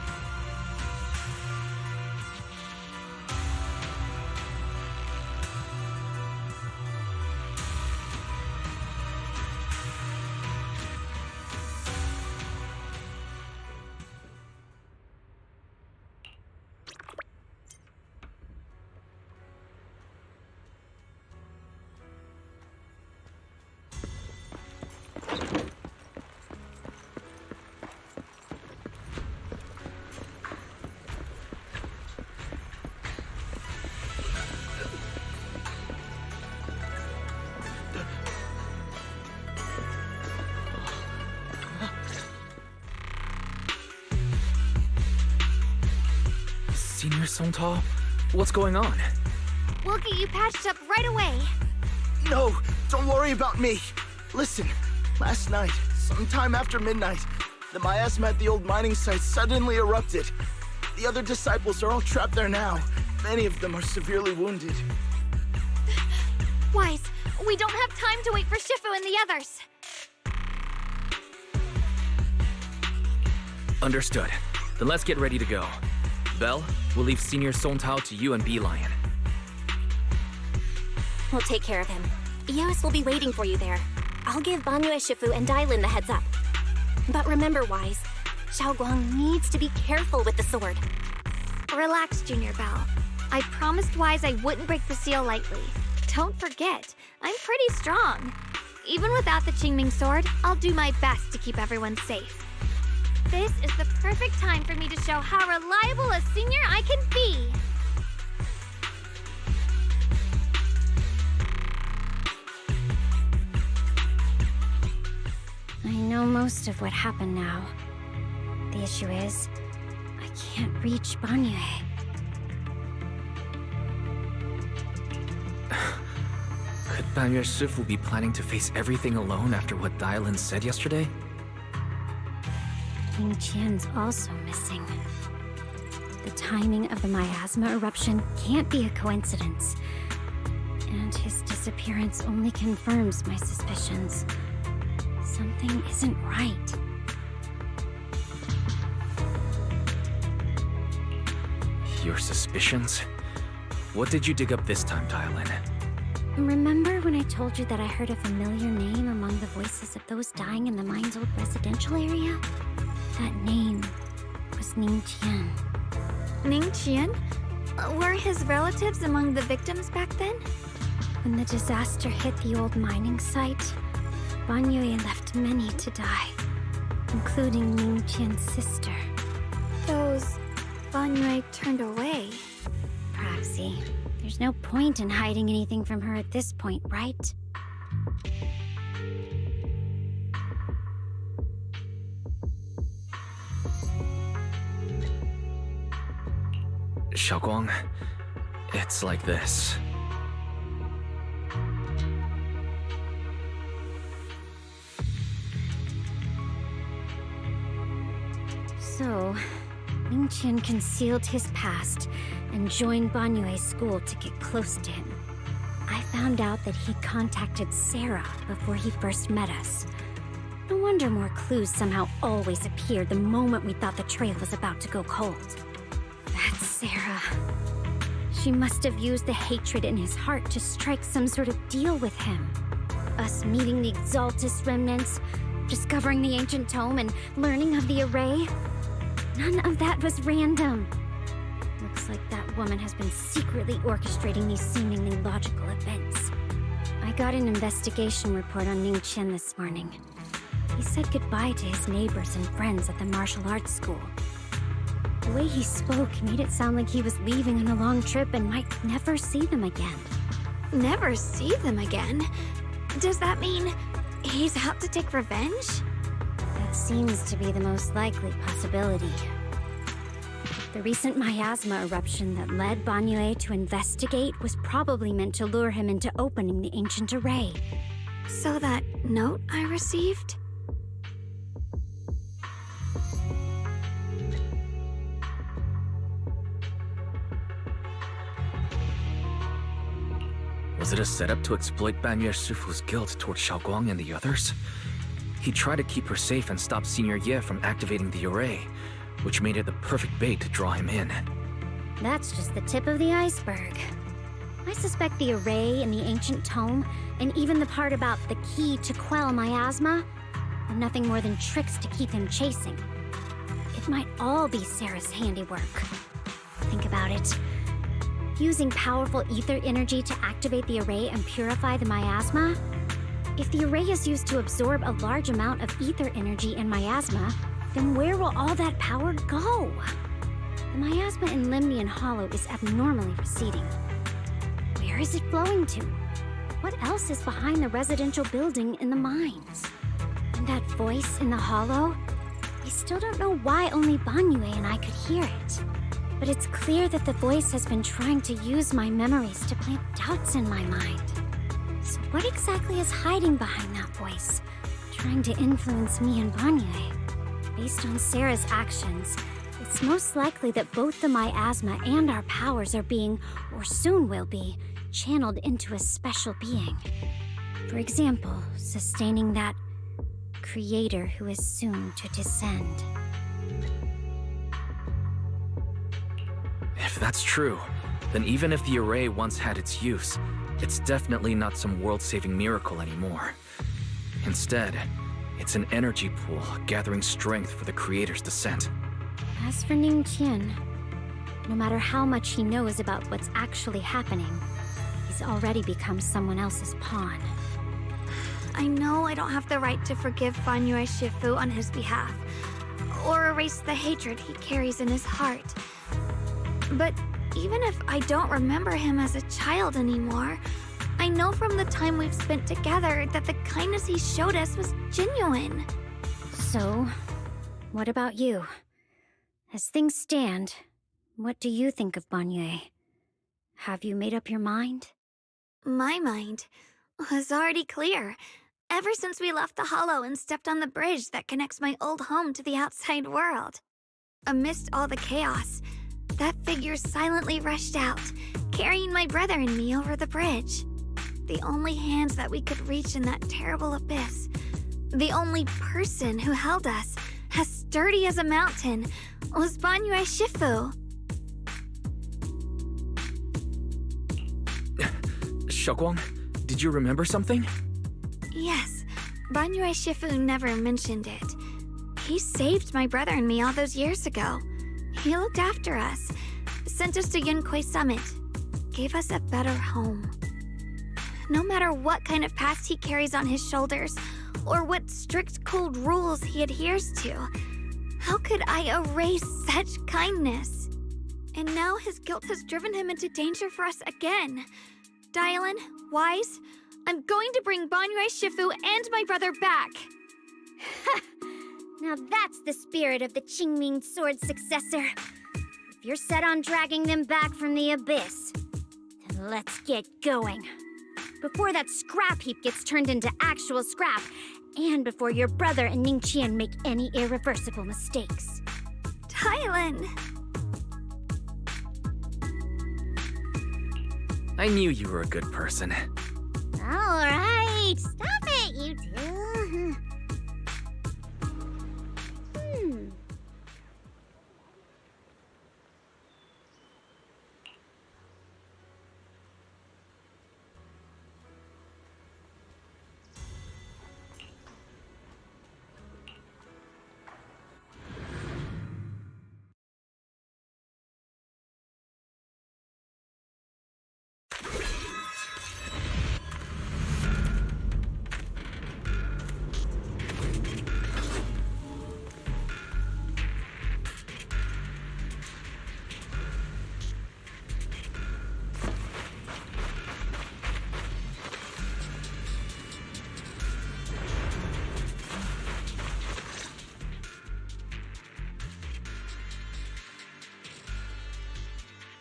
Senior Sontal? What's going on? We'll get you patched up right away. No, don't worry about me. Listen, last night, sometime after midnight, the miasma at the old mining site suddenly erupted. The other disciples are all trapped there now. Many of them are severely wounded. Wise, we don't have time to wait for Shifu and the others. Understood. Then let's get ready to go. Belle, we'll leave Senior Sontal to you and Bee-Lion. We'll take care of him. Eos will be waiting for you there. I'll give Banyue, Shifu, and Dailin the heads up. But remember, Wise, Xiaoguang needs to be careful with the sword. Relax, Junior Belle. I promised Wise I wouldn't break the seal lightly. Don't forget, I'm pretty strong. Even without the Qingming sword, I'll do my best to keep everyone safe. This is the perfect time for me to show how reliable a senior I can be. I know most of what happened now. The issue is, I can't reach Banyue. Could Banyue Shifu be planning to face everything alone after what Dailin said yesterday? Ning Qian's also missing. The timing of the miasma eruption can't be a coincidence. And his disappearance only confirms my suspicions. Something isn't right. Your suspicions? What did you dig up this time, Dailin? Remember when I told you that I heard a familiar name among the voices of those dying in the mine's old residential area? That name was Ning Qian. Ning Qian? Were his relatives among the victims back then? When the disaster hit the old mining site, Banyue left many to die, including Ning Qian's sister. Those Banyue turned away. Proxy, There's no point in hiding anything from her at this point, right? Xiaoguang, it's like this. So, Ningqian concealed his past and joined Banyue's school to get close to him. I found out that he contacted Sarah before he first met us. No wonder more clues somehow always appeared the moment we thought the trail was about to go cold. That's Sarah. She must have used the hatred in his heart to strike some sort of deal with him. Us meeting the Exaltus remnants, discovering the ancient tome, and learning of the array. None of that was random. Looks like that woman has been secretly orchestrating these seemingly logical events. I got an investigation report on Ningqian this morning. He said goodbye to his neighbors and friends at the martial arts school. The way he spoke made it sound like he was leaving on a long trip and might never see them again. Never see them again? Does that mean he's out to take revenge? That seems to be the most likely possibility. The recent miasma eruption that led Banyue to investigate was probably meant to lure him into opening the ancient array. So that note I received? Was it a setup to exploit Banyue Shifu's guilt towards Xiaoguang and the others? He tried to keep her safe and stop Senior Ye from activating the array, which made it the perfect bait to draw him in. That's just the tip of the iceberg. I suspect the array and the ancient tome, and even the part about the key to quell miasma, are nothing more than tricks to keep him chasing. It might all be Sarah's handiwork. Think about it. Using powerful ether energy to activate the array and purify the miasma? If the array is used to absorb a large amount of ether energy and miasma, then where will all that power go? The miasma in Limnian Hollow is abnormally receding. Where is it flowing to? What else is behind the residential building in the mines? And that voice in the hollow? I still don't know why only Banyue and I could hear it. But it's clear that the voice has been trying to use my memories to plant doubts in my mind. So what exactly is hiding behind that voice, trying to influence me and Banyue? Based on Sarah's actions, it's most likely that both the miasma and our powers are being, or soon will be, channeled into a special being. For example, sustaining that creator who is soon to descend. If that's true, then even if the array once had its use, it's definitely not some world-saving miracle anymore. Instead, it's an energy pool gathering strength for the creator's descent. As for Ningqian, no matter how much he knows about what's actually happening, he's already become someone else's pawn. I know I don't have the right to forgive Banyue Shifu on his behalf, or erase the hatred he carries in his heart. But even if I don't remember him as a child anymore, I know from the time we've spent together that the kindness he showed us was genuine. So, what about you? As things stand, what do you think of Banyue? Have you made up your mind? My mind was already clear, ever since we left the Hollow and stepped on the bridge that connects my old home to the outside world. Amidst all the chaos, that figure silently rushed out, carrying my brother and me over the bridge. The only hands that we could reach in that terrible abyss. The only person who held us, as sturdy as a mountain, was Banyue Shifu. Xiaoguang, did you remember something? Yes, Banyue Shifu never mentioned it. He saved my brother and me all those years ago. He looked after us, sent us to Yunquay Summit, gave us a better home. No matter what kind of past he carries on his shoulders, or what strict cold rules he adheres to, how could I erase such kindness? And now his guilt has driven him into danger for us again. Dylan, Wise, I'm going to bring Banyue Shifu and my brother back. Now that's the spirit of the Qingming Sword's successor. If you're set on dragging them back from the abyss, then let's get going. Before that scrap heap gets turned into actual scrap, and before your brother and Ningqian make any irreversible mistakes. Dylan! I knew you were a good person. Alright, stop it, you two.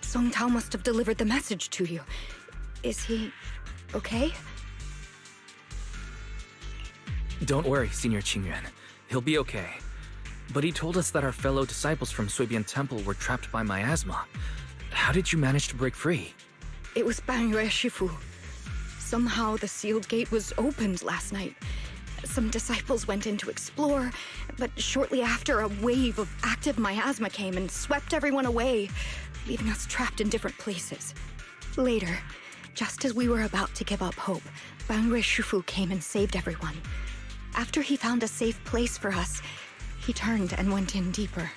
Song Tao must have delivered the message to you. Is he okay? Don't worry, Senior Qingyuan. He'll be okay. But he told us that our fellow disciples from Suibian Temple were trapped by miasma. How did you manage to break free? It was Banyue Shifu. Somehow the sealed gate was opened last night. Some disciples went in to explore, but shortly after, a wave of active miasma came and swept everyone away, leaving us trapped in different places. Later, just as we were about to give up hope, Banyue Shifu came and saved everyone. After he found a safe place for us, he turned and went in deeper.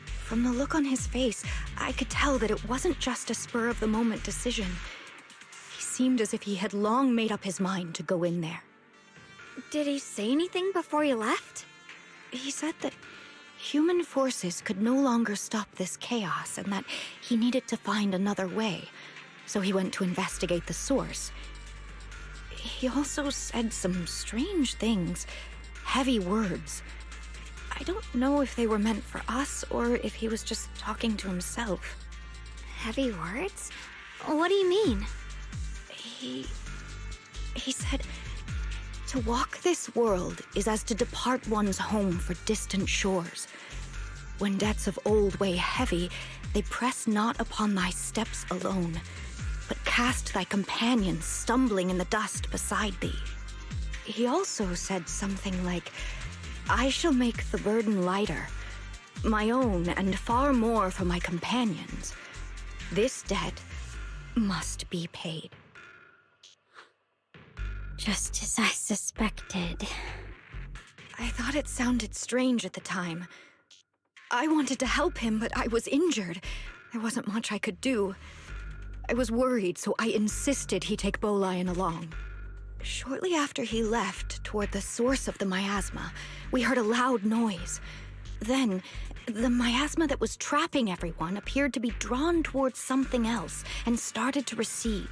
From the look on his face, I could tell that it wasn't just a spur-of-the-moment decision. He seemed as if he had long made up his mind to go in there. Did he say anything before he left? He said that human forces could no longer stop this chaos and that he needed to find another way, so he went to investigate the source. He also said some strange things, heavy words. I don't know if they were meant for us or if he was just talking to himself. Heavy words? What do you mean? He said, to walk this world is as to depart one's home for distant shores. When debts of old weigh heavy, they press not upon thy steps alone, but cast thy companions stumbling in the dust beside thee. He also said something like, I shall make the burden lighter, my own and far more for my companions. This debt must be paid. Just as I suspected. I thought it sounded strange at the time. I wanted to help him, but I was injured. There wasn't much I could do. I was worried, so I insisted he take Bolian along. Shortly after he left, toward the source of the miasma, we heard a loud noise. Then, the miasma that was trapping everyone appeared to be drawn towards something else and started to recede.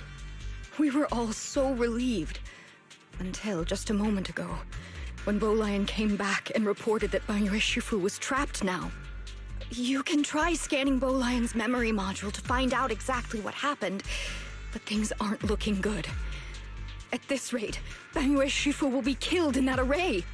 We were all so relieved. Until just a moment ago, when Bolian came back and reported that Banyue Shifu was trapped now. You can try scanning Bolian's memory module to find out exactly what happened, but things aren't looking good. At this rate, Banyue Shifu will be killed in that array.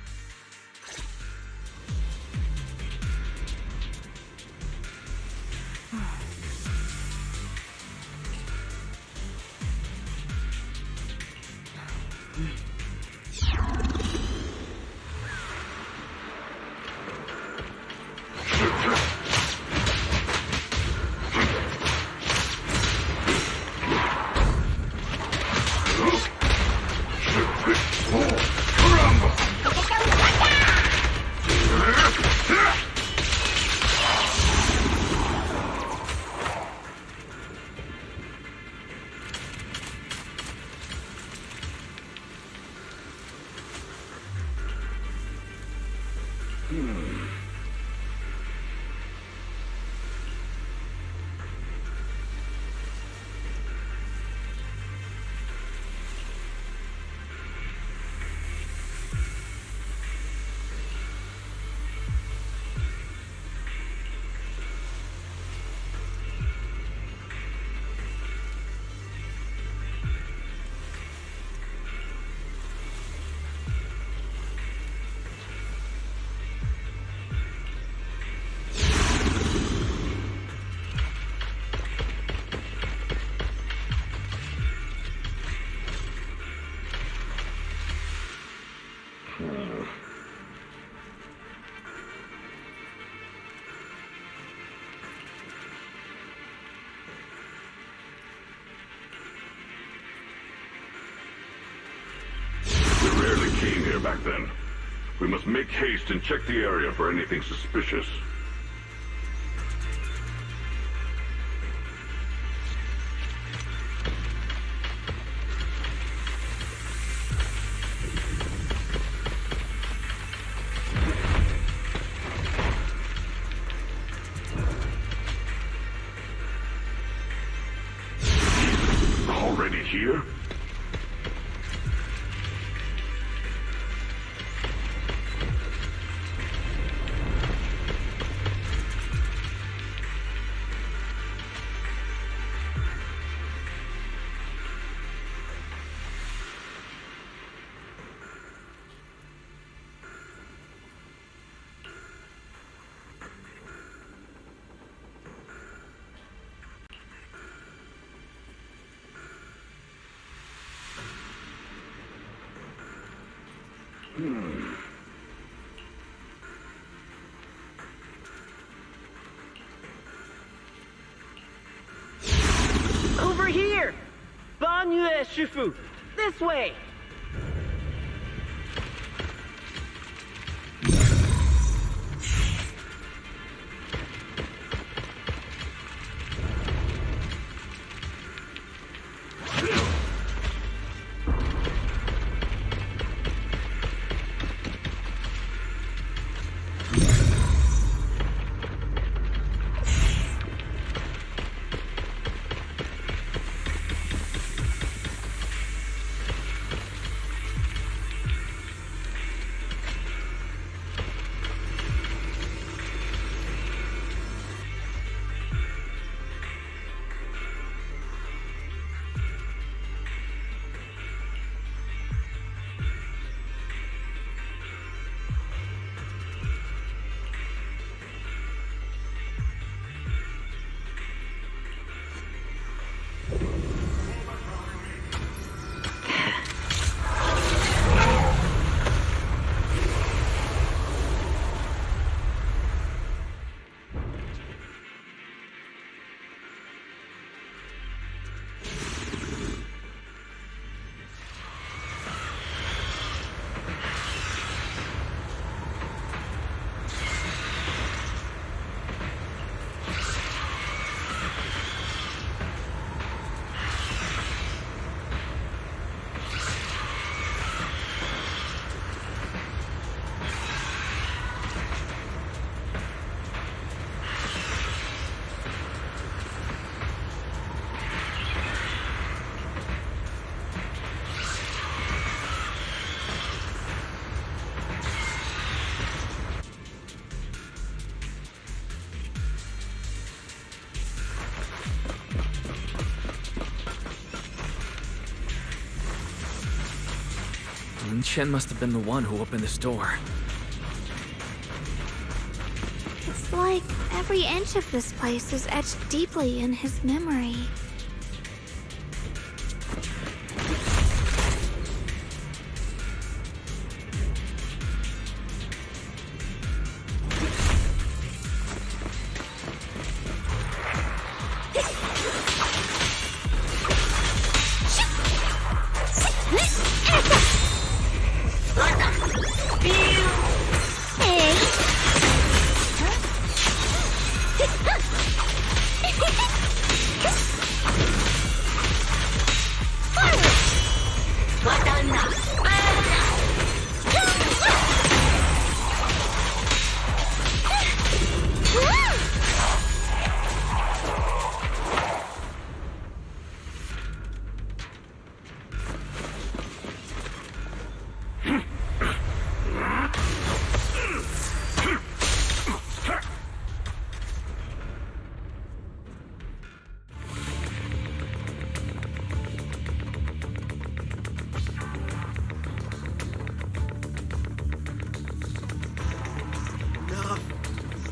being here back then. We must make haste and check the area for anything suspicious. Already here? Over here! Banyue Shifu! This way! Chen must have been the one who opened this door. It's like every inch of this place is etched deeply in his memory.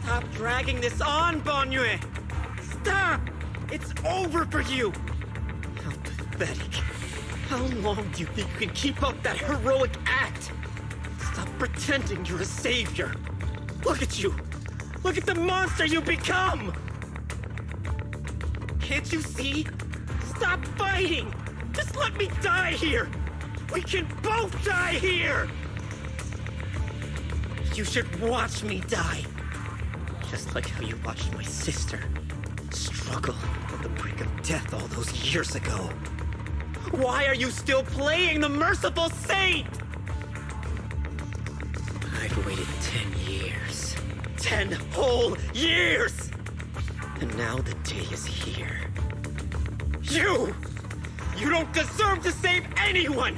Stop dragging this on, Banyue! Stop! It's over for you! How pathetic. How long do you think you can keep up that heroic act? Stop pretending you're a savior. Look at you! Look at the monster you become! Can't you see? Stop fighting! Just let me die here! We can both die here! You should watch me die. Just like how you watched my sister struggle on the brink of death all those years ago. Why are you still playing the merciful saint? I've waited 10 years. 10 whole years! And now the day is here. You don't deserve to save anyone!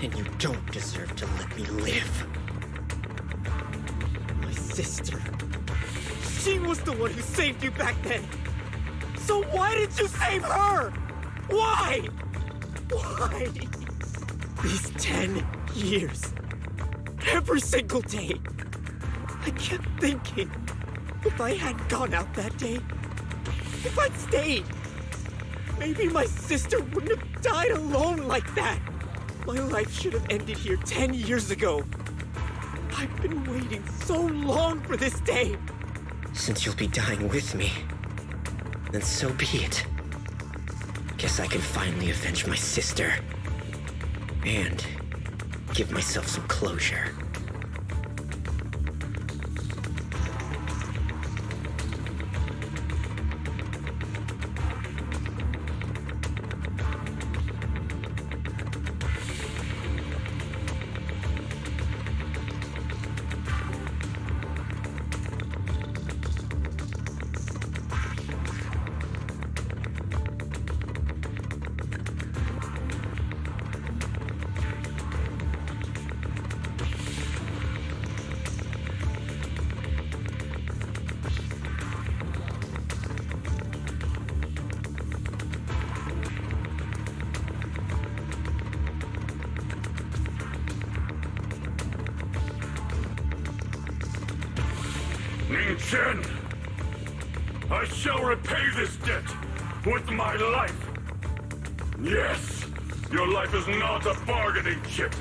And you don't deserve to let me live. My sister. She was the one who saved you back then. So why did you save her? Why? Why? These 10 years. Every single day. I kept thinking, if I had gone out that day, if I'd stayed, maybe my sister wouldn't have died alone like that. My life should have ended here 10 years ago. I've been waiting so long for this day. Since you'll be dying with me, then so be it. Guess I can finally avenge my sister. And give myself some closure. Ning Chen, I shall repay this debt with my life. Yes, your life is not a bargaining chip.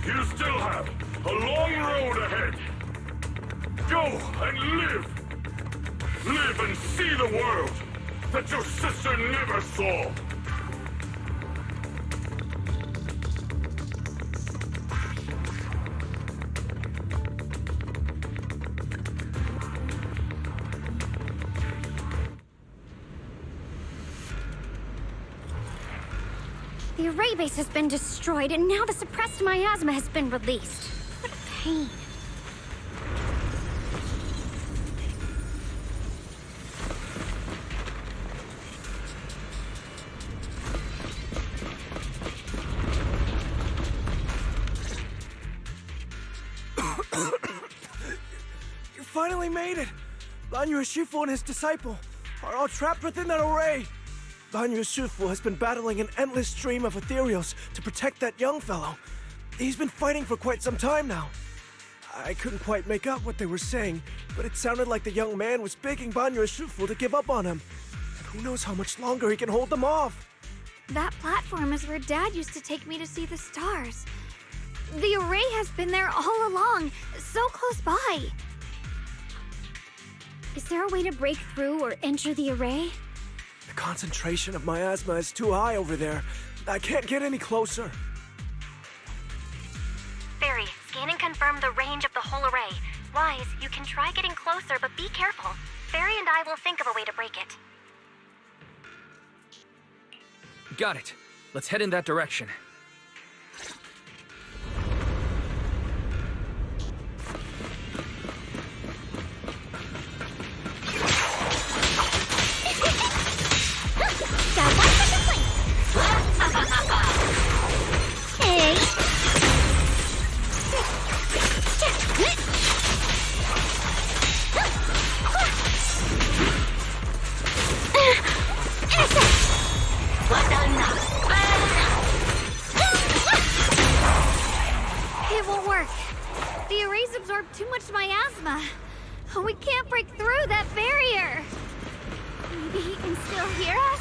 You still have a long road ahead. Go and live. Live and see the world that your sister never saw. The array base has been destroyed, and now the suppressed miasma has been released. What a pain. You finally made it! Banyu Shifu and his disciple are all trapped within that array. Banyu Shifu has been battling an endless stream of ethereals to protect that young fellow. He's been fighting for quite some time now. I couldn't quite make out what they were saying, but it sounded like the young man was begging Banyu Shifu to give up on him. And who knows how much longer he can hold them off. That platform is where Dad used to take me to see the stars. The array has been there all along, so close by. Is there a way to break through or enter the array? The concentration of miasma is too high over there. I can't get any closer. Barry, scan and confirm the range of the whole array. Wise, you can try getting closer, but be careful. Barry and I will think of a way to break it. Got it. Let's head in that direction. It won't work. The arrays absorb too much miasma. We can't break through that barrier. Maybe he can still hear us?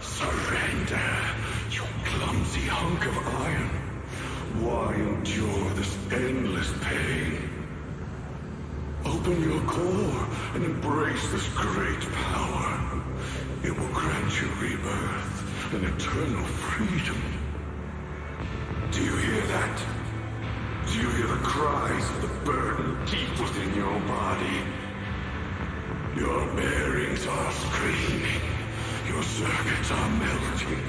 Surrender, you clumsy hunk of iron. Why endure this endless pain? Open your core and embrace this great power. It will grant you rebirth and eternal freedom. Do you hear that? Do you hear the cries of the burden deep within your body? Your bearings are screaming. Your circuits are melting.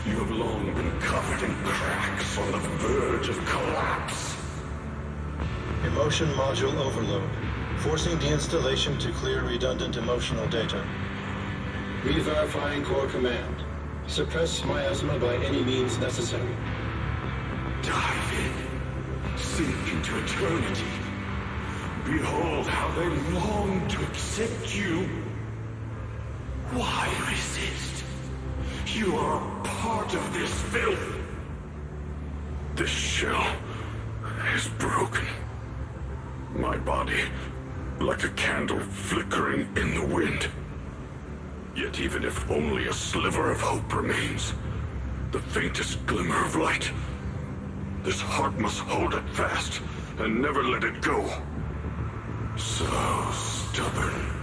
You have long been covered in cracks on the verge of collapse. Emotion module overload. Forcing deinstallation to clear redundant emotional data. Re-verifying core command. Suppress miasma by any means necessary. Dive in. Sink into eternity. Behold how they long to accept you. Why resist? You are a part of this filth. This shell is broken. My body, like a candle flickering in the wind. Yet even if only a sliver of hope remains, the faintest glimmer of light, this heart must hold it fast and never let it go. So stubborn.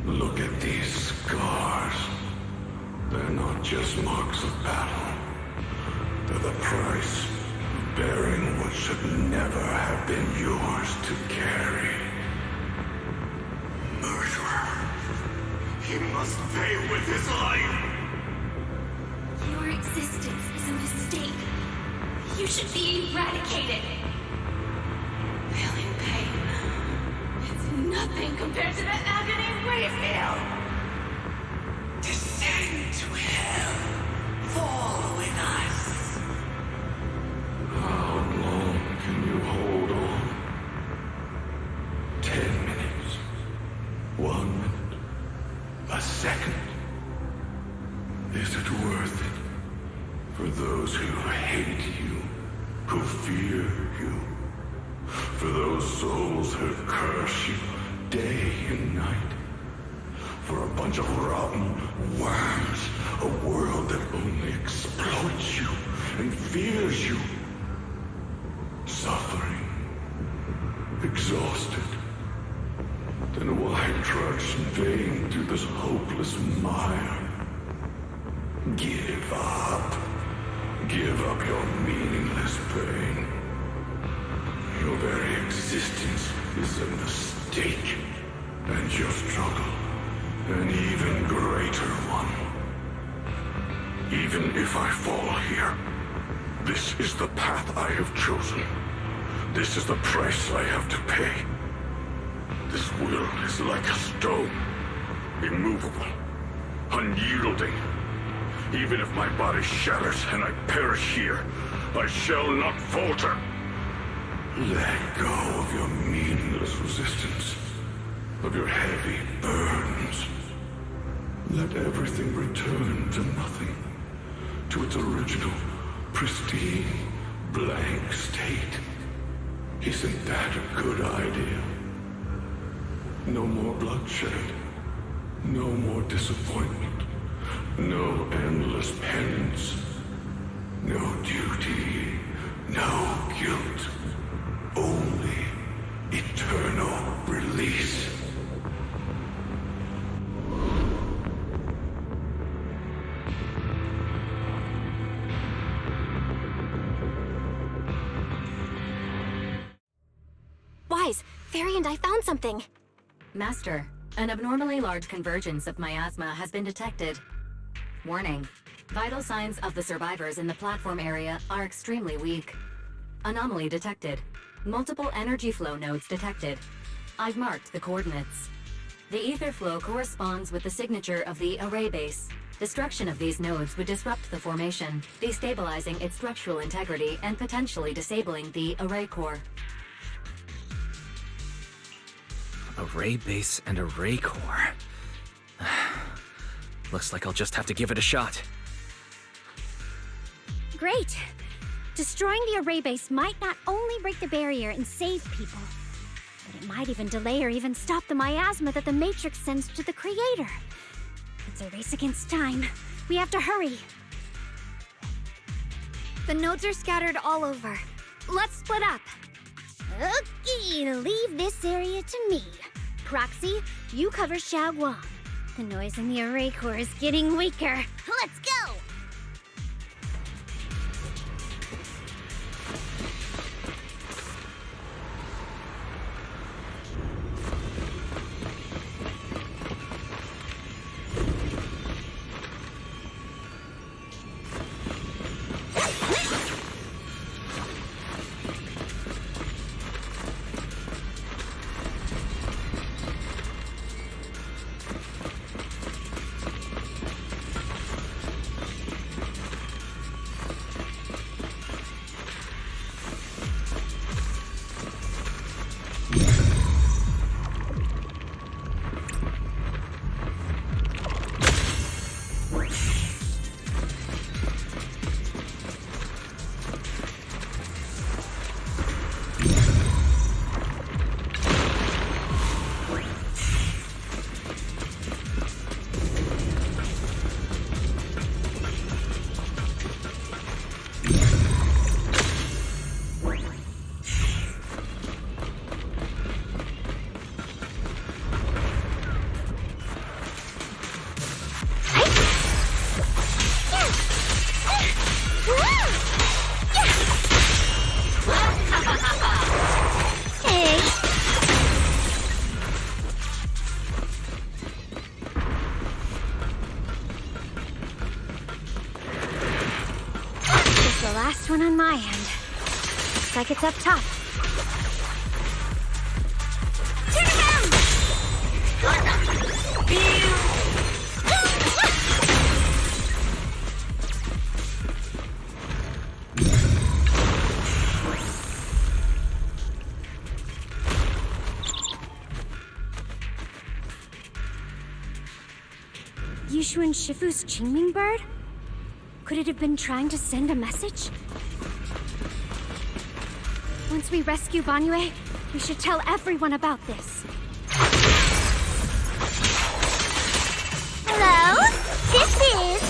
Look at these scars. They're not just marks of battle. They're the price of bearing what should never have been yours to carry. Murderer. He must pay with his life. Your existence is a mistake. You should be eradicated. Feeling pain. It's nothing compared to the agony we feel. Descend to hell. Follow in us. How long can you hold on? 10 minutes. 1 minute. A second. Is it worth it? For those who hate you, who fear you, for those souls who curse you day and night, for a bunch of rotten worms, a world that only exploits you and fears you, suffering, exhausted. Then why trudge in vain through this hopeless mire? Give up. Give up your meaningless pain. Your very existence is a mistake, and your struggle an even greater one. Even if I fall here, this is the path I have chosen. This is the price I have to pay. This will is like a stone, immovable, unyielding. Even if my body shatters and I perish here, I shall not falter. Let go of your meaningless resistance, of your heavy burdens. Let everything return to nothing, to its original, pristine, blank state. Isn't that a good idea? No more bloodshed, no more disappointment, no endless penance, no duty, no guilt, only eternal release. Wise, Fairy and I found something. Master, an abnormally large convergence of miasma has been detected. Warning. Vital signs of the survivors in the platform area are extremely weak. Anomaly detected. Multiple energy flow nodes detected. I've marked the coordinates. The ether flow corresponds with the signature of the array base. Destruction of these nodes would disrupt the formation, destabilizing its structural integrity and potentially disabling the array core. Array base and array core. Looks like I'll just have to give it a shot. Great! Destroying the array base might not only break the barrier and save people, but it might even delay or even stop the miasma that the Matrix sends to the Creator. It's a race against time. We have to hurry. The nodes are scattered all over. Let's split up. Okay, leave this area to me. Proxy, you cover Xiaoguang. The noise in the array core is getting weaker. Let's go! Last one on my end. Looks like it's up top. Turn around! Yushu and Shifu's Qingming bird? Could it have been trying to send a message? Once we rescue Banyue, we should tell everyone about this. Hello? This is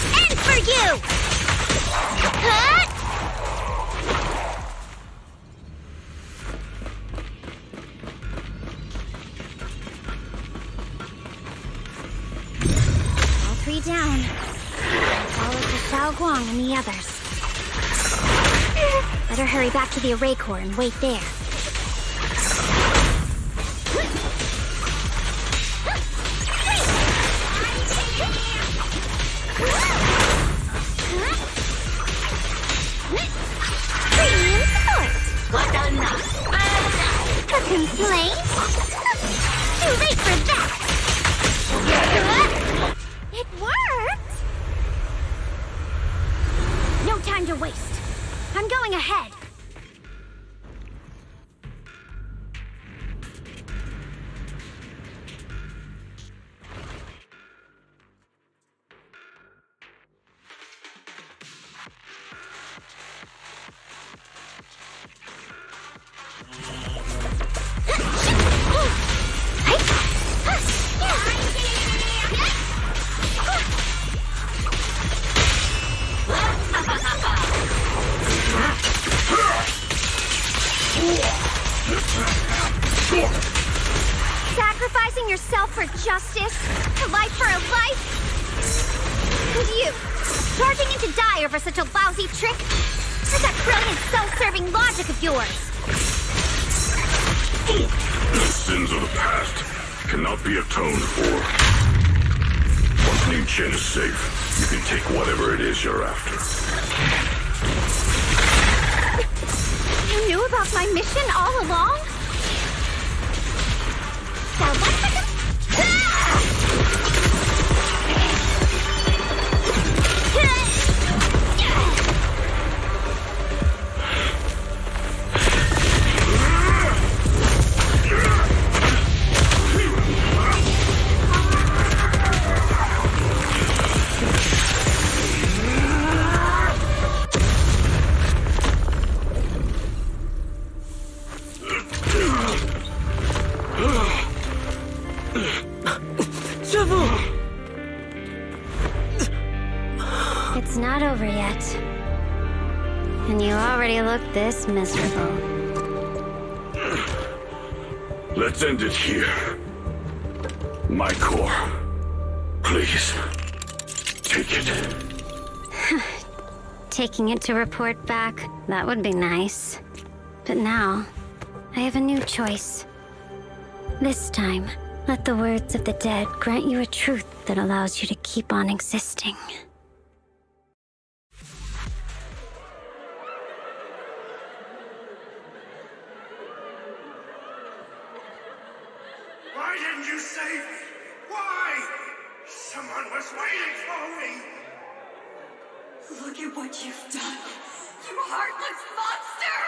the end for you! Huh? All three down. Follow to Xiaoguang and the others. Better hurry back to the array core and wait there. Premium support! A complaint? Too late for that! It worked! No time to waste. I'm going ahead. Sacrificing yourself for justice? A life for a life? And you, charging into die over such a lousy trick? What's that brilliant self-serving logic of yours? The sins of the past cannot be atoned for. Once Ning Chen is safe, you can take whatever it is you're after. You knew about my mission all along? Now what? It's not over yet. And you already look this miserable. Let's end it here. My core. Please. Take it. Taking it to report back, that would be nice. But now, I have a new choice. This time, let the words of the dead grant you a truth that allows you to keep on existing. Why didn't you save me? Why? Someone was waiting for me. Look at what you've done, you heartless monster!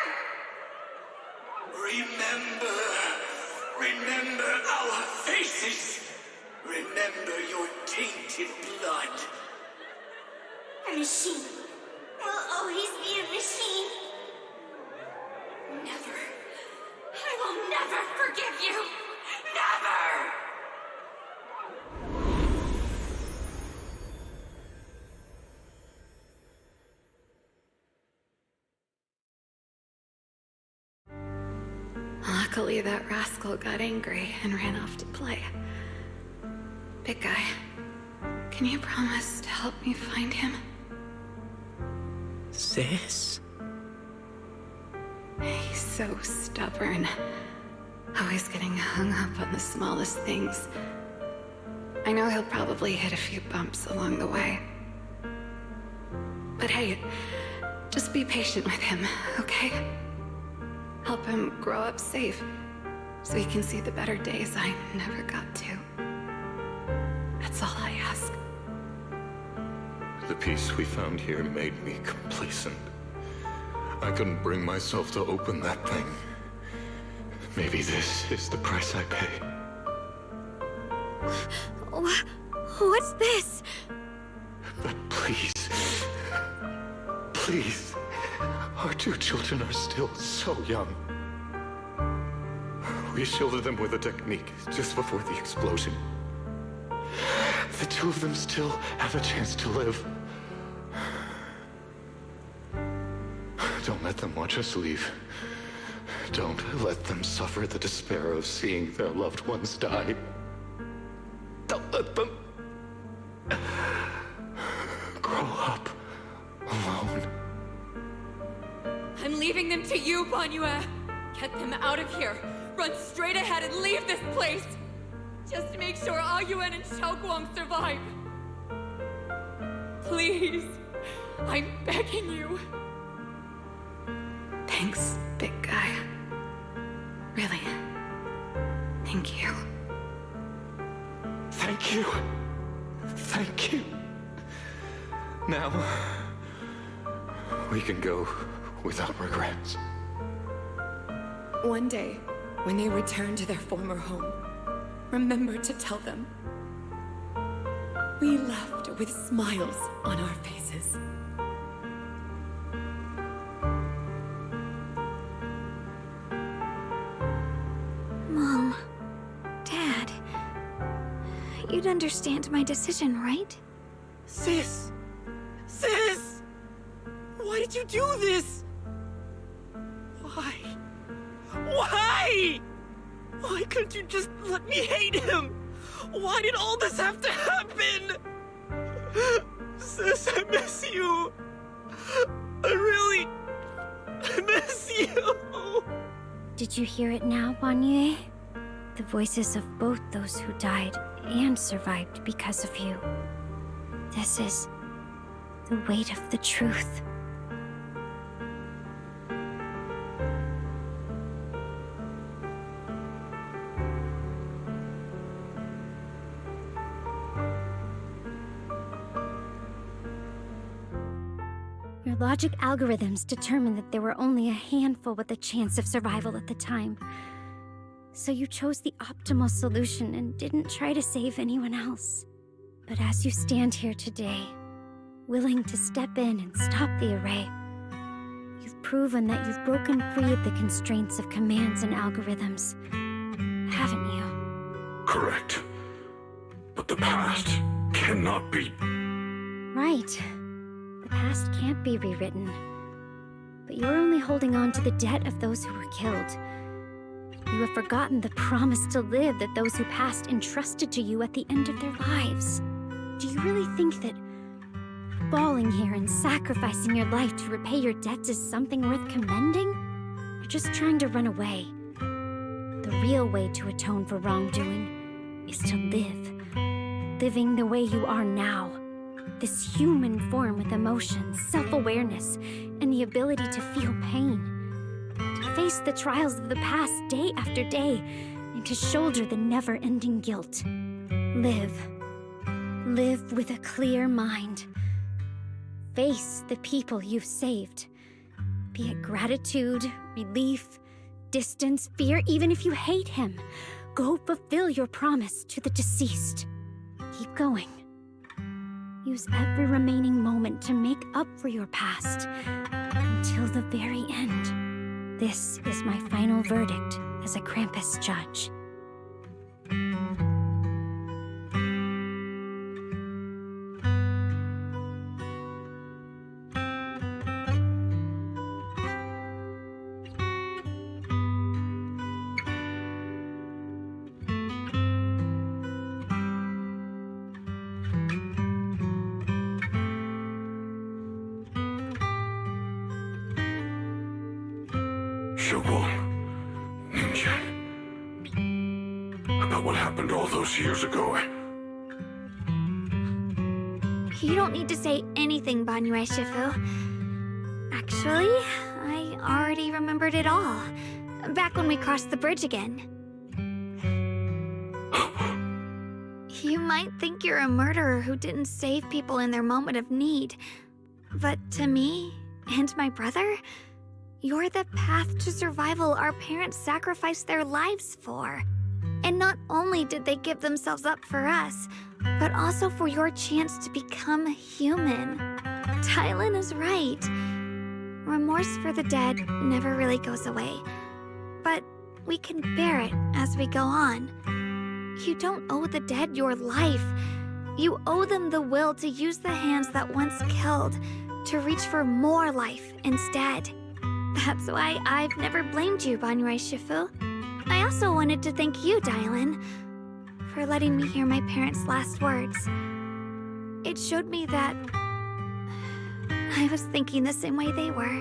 Remember our faces. Remember your tainted blood. A machine will always be a machine. Never. I will never forgive you! Never! Luckily, that rascal got angry and ran off to play. Big guy, can you promise to help me find him? Sis? He's so stubborn. Always getting hung up on the smallest things. I know he'll probably hit a few bumps along the way. But hey, just be patient with him, okay? Help him grow up safe, so he can see the better days I never got to. That's all I ask. The peace we found here made me complacent. I couldn't bring myself to open that thing. Maybe this is the price I pay. What's this? But please, please, our two children are still so young. We shielded them with a technique just before the explosion. The two of them still have a chance to live. Don't let them watch us leave. Don't let them suffer the despair of seeing their loved ones die. Don't let them grow up alone. I'm leaving them to you, Banyue. Get them out of here. Run straight ahead and leave this place. Just to make sure Ayuan and Xiaoguang survive. Please. I'm begging you. Thanks, big guy. Really. Thank you. Thank you. Thank you. Now, we can go without regrets. One day, when they return to their former home, remember to tell them. We left with smiles on our faces. Mom, Dad, you'd understand my decision, right? Sis! Sis! Why did you do this? Why? Why? Why couldn't you just let me hate him? Why did all this have to happen? Sis, I miss you. I miss you. Did you hear it now, Banyue? The voices of both those who died and survived because of you. This is the weight of the truth. Your logic algorithms determined that there were only a handful with a chance of survival at the time. So you chose the optimal solution and didn't try to save anyone else. But as you stand here today, willing to step in and stop the array, you've proven that you've broken free of the constraints of commands and algorithms, haven't you? Correct. But the past cannot be... Right. The past can't be rewritten. But you're only holding on to the debt of those who were killed. You have forgotten the promise to live that those who passed entrusted to you at the end of their lives. Do you really think that falling here and sacrificing your life to repay your debts is something worth commending? You're just trying to run away. The real way to atone for wrongdoing is to live. Living the way you are now. This human form with emotions, self-awareness, and the ability to feel pain. To face the trials of the past day after day, and to shoulder the never-ending guilt. Live. Live with a clear mind. Face the people you've saved. Be it gratitude, relief, distance, fear, even if you hate him. Go fulfill your promise to the deceased. Keep going. Use every remaining moment to make up for your past, until the very end. This is my final verdict as a Krampus judge. About what happened all those years ago. You don't need to say anything, Banyue Shifu. Actually, I already remembered it all. Back when we crossed the bridge again. You might think you're a murderer who didn't save people in their moment of need. But to me, and my brother, you're the path to survival our parents sacrificed their lives for. And not only did they give themselves up for us, but also for your chance to become human. Tylan is right. Remorse for the dead never really goes away. But we can bear it as we go on. You don't owe the dead your life. You owe them the will to use the hands that once killed to reach for more life instead. That's why I've never blamed you, Banyue Shifu. I also wanted to thank you, Dylan, for letting me hear my parents' last words. It showed me that I was thinking the same way they were.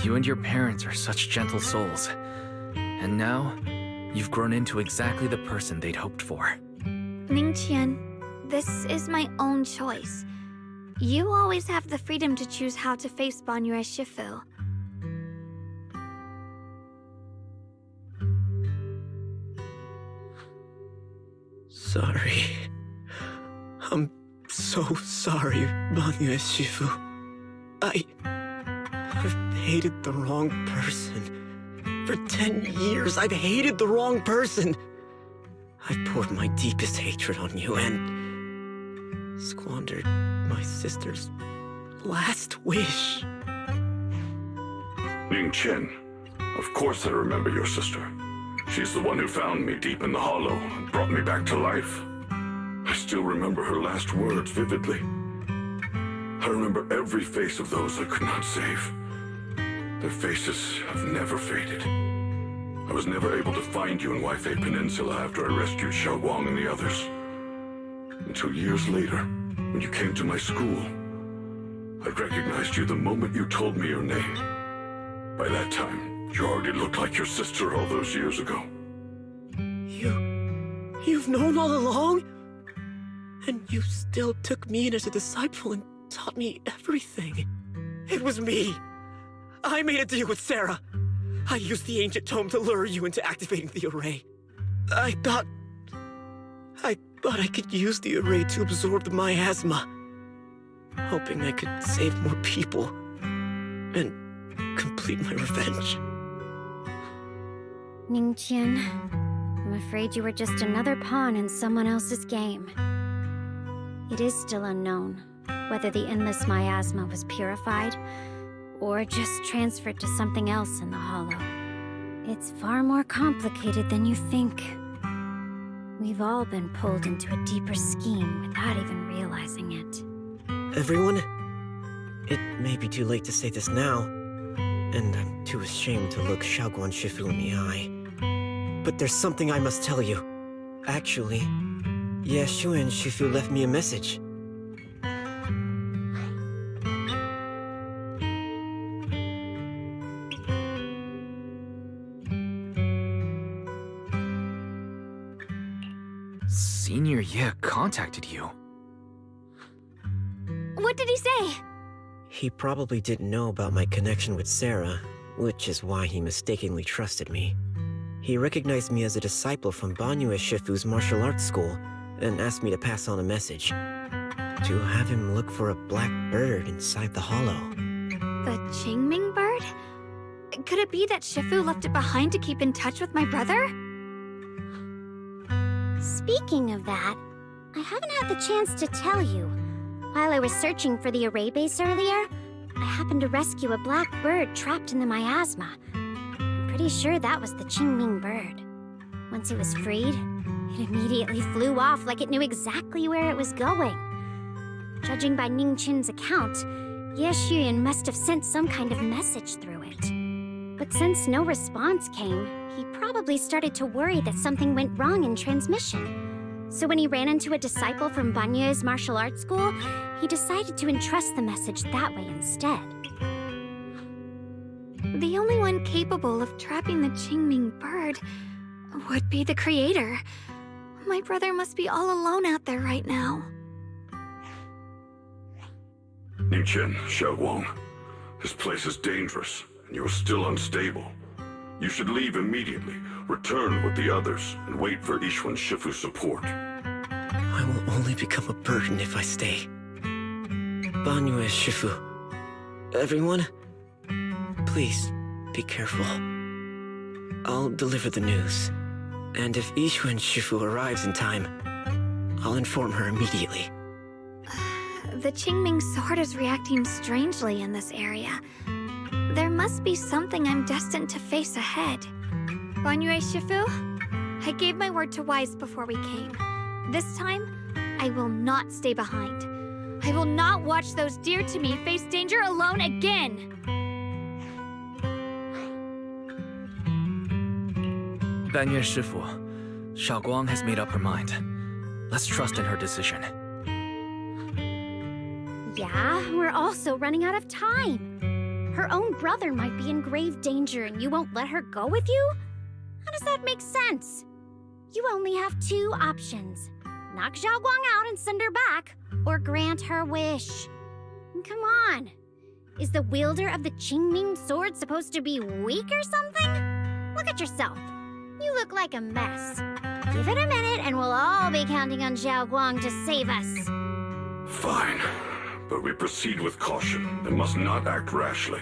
You and your parents are such gentle souls. And now, you've grown into exactly the person they'd hoped for. Ningqian, this is my own choice. You always have the freedom to choose how to face Banyue Shifu. Sorry. I'm so sorry, Banyue Shifu. I've hated the wrong person. For 10 years, I've hated the wrong person. I've poured my deepest hatred on you and squandered my sister's last wish. Ningqian, of course I remember your sister. She's the one who found me deep in the hollow and brought me back to life. I still remember her last words vividly. I remember every face of those I could not save. Their faces have never faded. I was never able to find you in Waifei Peninsula after I rescued Xiaoguang and the others. Until years later, when you came to my school, I recognized you the moment you told me your name. By that time, you already looked like your sister all those years ago. You've known all along? And you still took me in as a disciple and taught me everything. It was me. I made a deal with Sarah. I used the ancient tome to lure you into activating the array. I thought I could use the array to absorb the miasma, hoping I could save more people and complete my revenge. Ningqian, I'm afraid you were just another pawn in someone else's game. It is still unknown whether the endless miasma was purified or just transferred to something else in the hollow. It's far more complicated than you think. We've all been pulled into a deeper scheme without even realizing it. Everyone, it may be too late to say this now, and I'm too ashamed to look Xiaoguang Shifu in the eye. But there's something I must tell you. Actually, Yeshu and Shifu left me a message. Senior Ye contacted you. What did he say? He probably didn't know about my connection with Sarah, which is why he mistakenly trusted me. He recognized me as a disciple from Banyue Shifu's martial arts school, and asked me to pass on a message. To have him look for a black bird inside the hollow. The Qingming bird? Could it be that Shifu left it behind to keep in touch with my brother? Speaking of that, I haven't had the chance to tell you. While I was searching for the array base earlier, I happened to rescue a black bird trapped in the miasma. I'm pretty sure that was the Qingming bird. Once it was freed, it immediately flew off like it knew exactly where it was going. Judging by Ning Chin's account, Ye Xuyan must have sent some kind of message through it. But since no response came, he probably started to worry that something went wrong in transmission. So when he ran into a disciple from Banyue's martial arts school, he decided to entrust the message that way instead. The only one capable of trapping the Qingming bird would be the creator. My brother must be all alone out there right now. Ningqian, Xiaoguang, this place is dangerous, and you're still unstable. You should leave immediately, return with the others, and wait for Yishuan Shifu's support. I will only become a burden if I stay. Banyue Shifu. Everyone, please be careful. I'll deliver the news. And if Yishuan Shifu arrives in time, I'll inform her immediately. The Qingming sword is reacting strangely in this area. There must be something I'm destined to face ahead. Banyue Shifu, I gave my word to Wise before we came. This time, I will not stay behind. I will not watch those dear to me face danger alone again! Banyue Shifu, Xiaoguang has made up her mind. Let's trust in her decision. Yeah, we're also running out of time. Her own brother might be in grave danger and you won't let her go with you? How does that make sense? You only have two options. Knock Xiaoguang out and send her back, or grant her wish. Come on. Is the wielder of the Qingming sword supposed to be weak or something? Look at yourself. You look like a mess. Give it a minute and we'll all be counting on Xiaoguang to save us. Fine, but we proceed with caution and must not act rashly.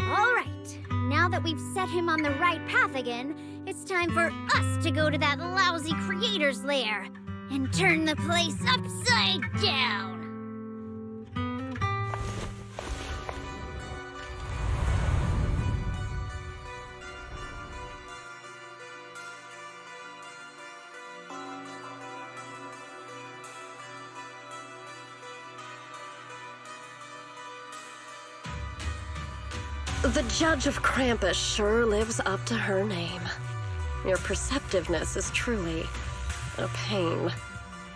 All right. Now that we've set him on the right path again, it's time for us to go to that lousy creator's lair and turn the place upside down. The Judge of Krampus sure lives up to her name. Your perceptiveness is truly a pain.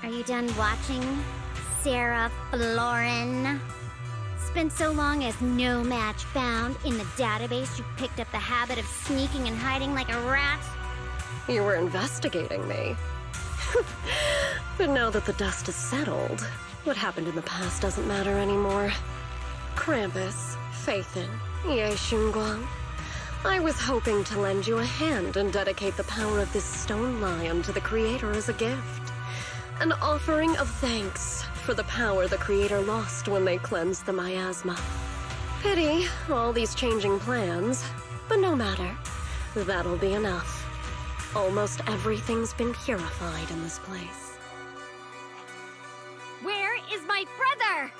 Are you done watching, Sarah Florin? Spent so long as no match found in the database, you picked up the habit of sneaking and hiding like a rat? You were investigating me. But now that the dust has settled, what happened in the past doesn't matter anymore. Krampus, Faithin, Ye Xunguang. I was hoping to lend you a hand and dedicate the power of this stone lion to the Creator as a gift. An offering of thanks for the power the Creator lost when they cleansed the miasma. Pity, all these changing plans, but no matter. That'll be enough. Almost everything's been purified in this place. Where is my brother!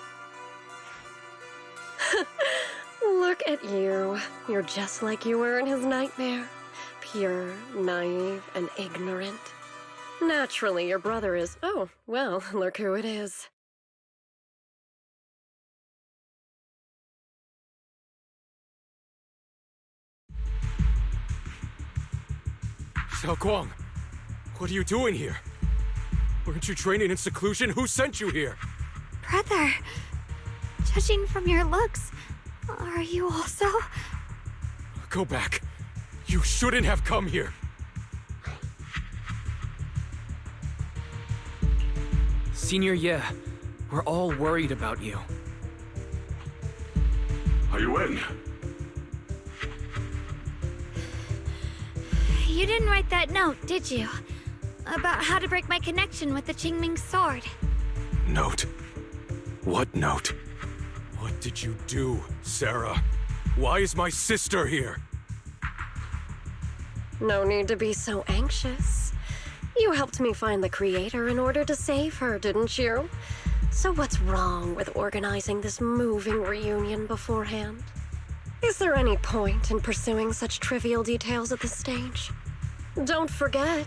Look at you. You're just like you were in his nightmare. Pure, naive, and ignorant. Naturally, your brother is... Oh, well, look who it is. Xiaoguang, what are you doing here? Weren't you training in seclusion? Who sent you here? Brother, judging from your looks, are you also? Go back. You shouldn't have come here. Senior Ye, we're all worried about you. Are you in? You didn't write that note, did you? About how to break my connection with the Qingming sword. Note? What note? What did you do, Sarah? Why is my sister here? No need to be so anxious. You helped me find the creator in order to save her, didn't you? So what's wrong with organizing this moving reunion beforehand? Is there any point in pursuing such trivial details at this stage? Don't forget,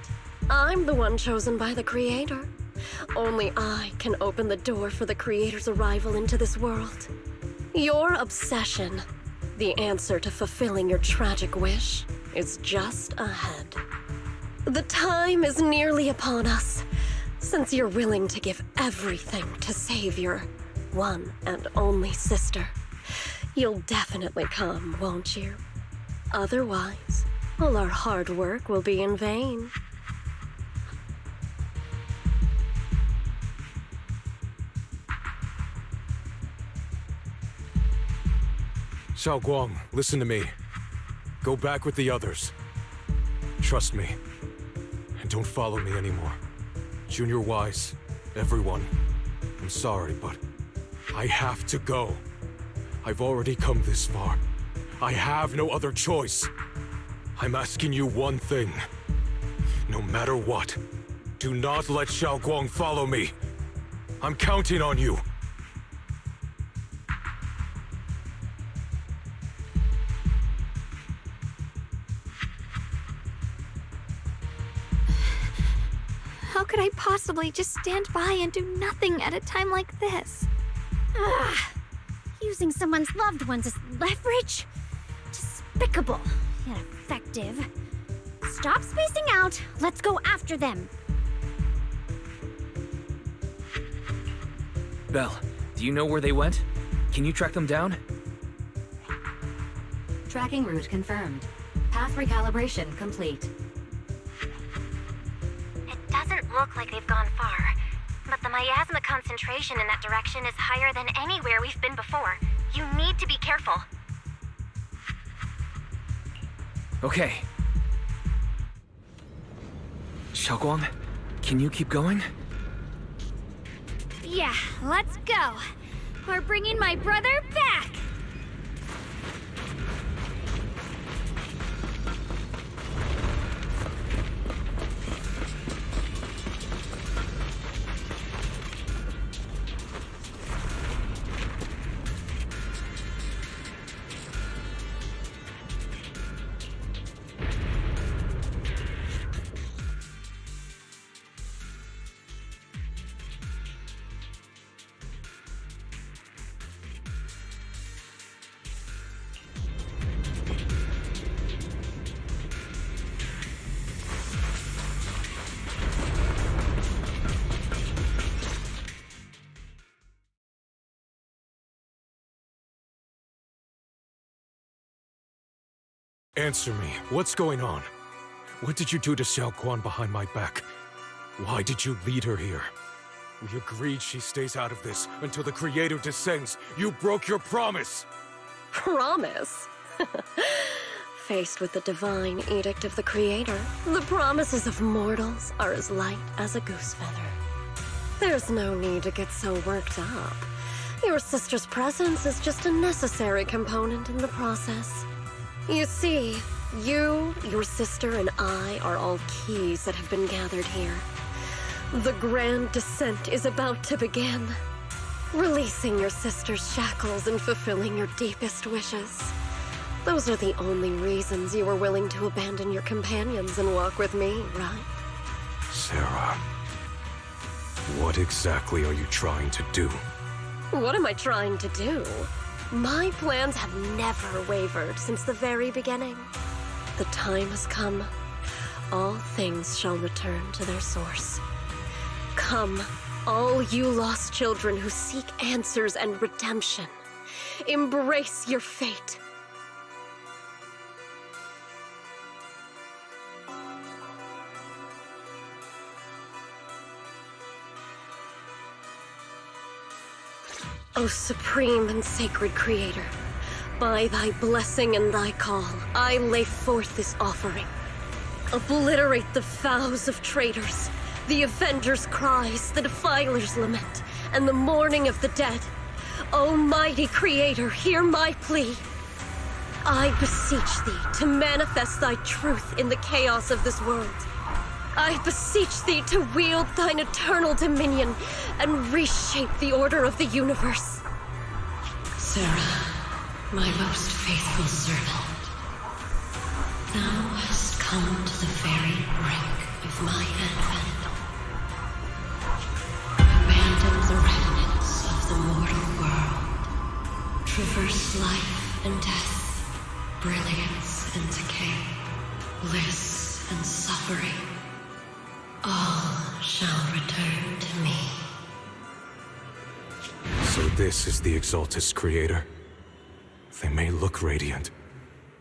I'm the one chosen by the creator. Only I can open the door for the creator's arrival into this world. Your obsession, the answer to fulfilling your tragic wish, is just ahead. The time is nearly upon us. Since you're willing to give everything to save your one and only sister, you'll definitely come, won't you? Otherwise, all our hard work will be in vain. Xiaoguang, listen to me. Go back with the others. Trust me. And don't follow me anymore. Junior Wise, everyone. I'm sorry, but I have to go. I've already come this far. I have no other choice. I'm asking you one thing. No matter what, do not let Xiaoguang follow me. I'm counting on you. How could I possibly just stand by and do nothing at a time like this? Ah, using someone's loved ones as leverage? Despicable, yet effective. Stop spacing out. Let's go after them. Belle, do you know where they went? Can you track them down? Tracking route confirmed. Path recalibration complete. It doesn't look like they've gone far, but the miasma concentration in that direction is higher than anywhere we've been before. You need to be careful. Okay. Xiaoguang, can you keep going? Yeah, let's go. We're bringing my brother back! Answer me. What's going on? What did you do to Xiaoguang behind my back? Why did you lead her here? We agreed she stays out of this until the Creator descends. You broke your promise! Promise? Faced with the divine edict of the Creator, the promises of mortals are as light as a goose feather. There's no need to get so worked up. Your sister's presence is just a necessary component in the process. You see, you, your sister, and I are all keys that have been gathered here. The grand descent is about to begin. Releasing your sister's shackles and fulfilling your deepest wishes. Those are the only reasons you were willing to abandon your companions and walk with me, right? Sarah, what exactly are you trying to do? What am I trying to do? My plans have never wavered since the very beginning. The time has come. All things shall return to their source. Come, all you lost children who seek answers and redemption. Embrace your fate. O supreme and sacred creator, by thy blessing and thy call, I lay forth this offering. Obliterate the vows of traitors, the avengers' cries, the defilers' lament, and the mourning of the dead. O mighty creator, hear my plea. I beseech thee to manifest thy truth in the chaos of this world. I beseech thee to wield thine eternal dominion and reshape the order of the universe. Sarah, my most faithful servant, thou hast come to the very brink of my advent. Abandon the remnants of the mortal world. Traverse life and death, brilliance and decay, bliss and suffering. All shall return to me. So this is the Exaltus creator. They may look radiant,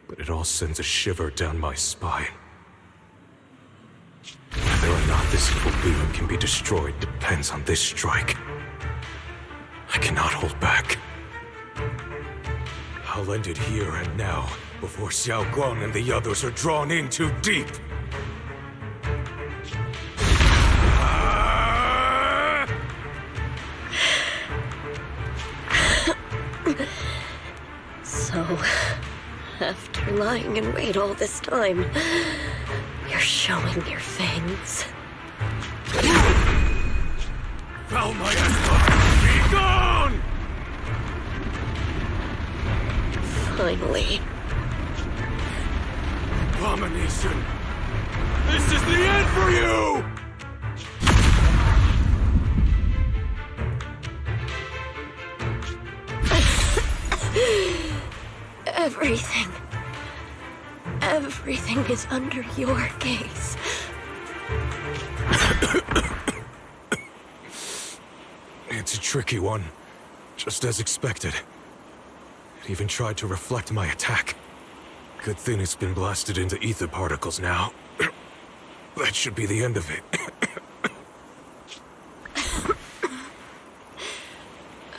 but it all sends a shiver down my spine. Whether or not this evil being can be destroyed depends on this strike. I cannot hold back. I'll end it here and now, before Xiao Guang and the others are drawn in too deep. So, after lying in wait all this time, you're showing your fangs. Foul my ass! Be gone! Finally. Abomination! This is the end for you! Everything is under your gaze. It's a tricky one, just as expected. It even tried to reflect my attack. Good thing it's been blasted into ether particles now. That should be the end of it.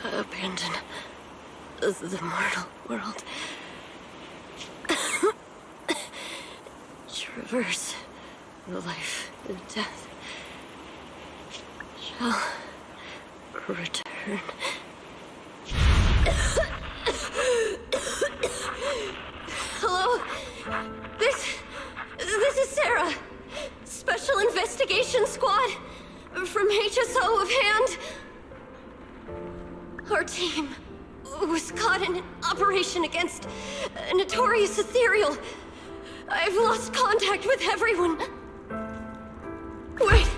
Abandon the mortal world. Traverse life and death. Shall return. Hello? This is Sarah. Special Investigation Squad from HSO of Hand. Our team was caught in an operation against a notorious ethereal. I've lost contact with everyone. Wait!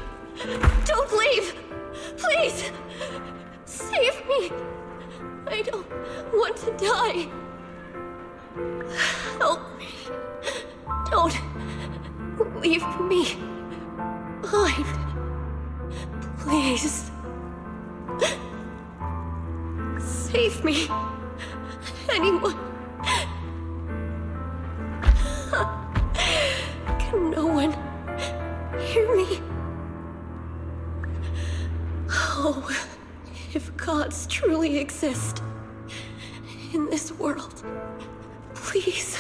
Don't leave! Please! Save me! I don't want to die. Help me. Don't leave me behind. Please. Save me. Anyone. Can no one hear me? Oh, if gods truly exist in this world, please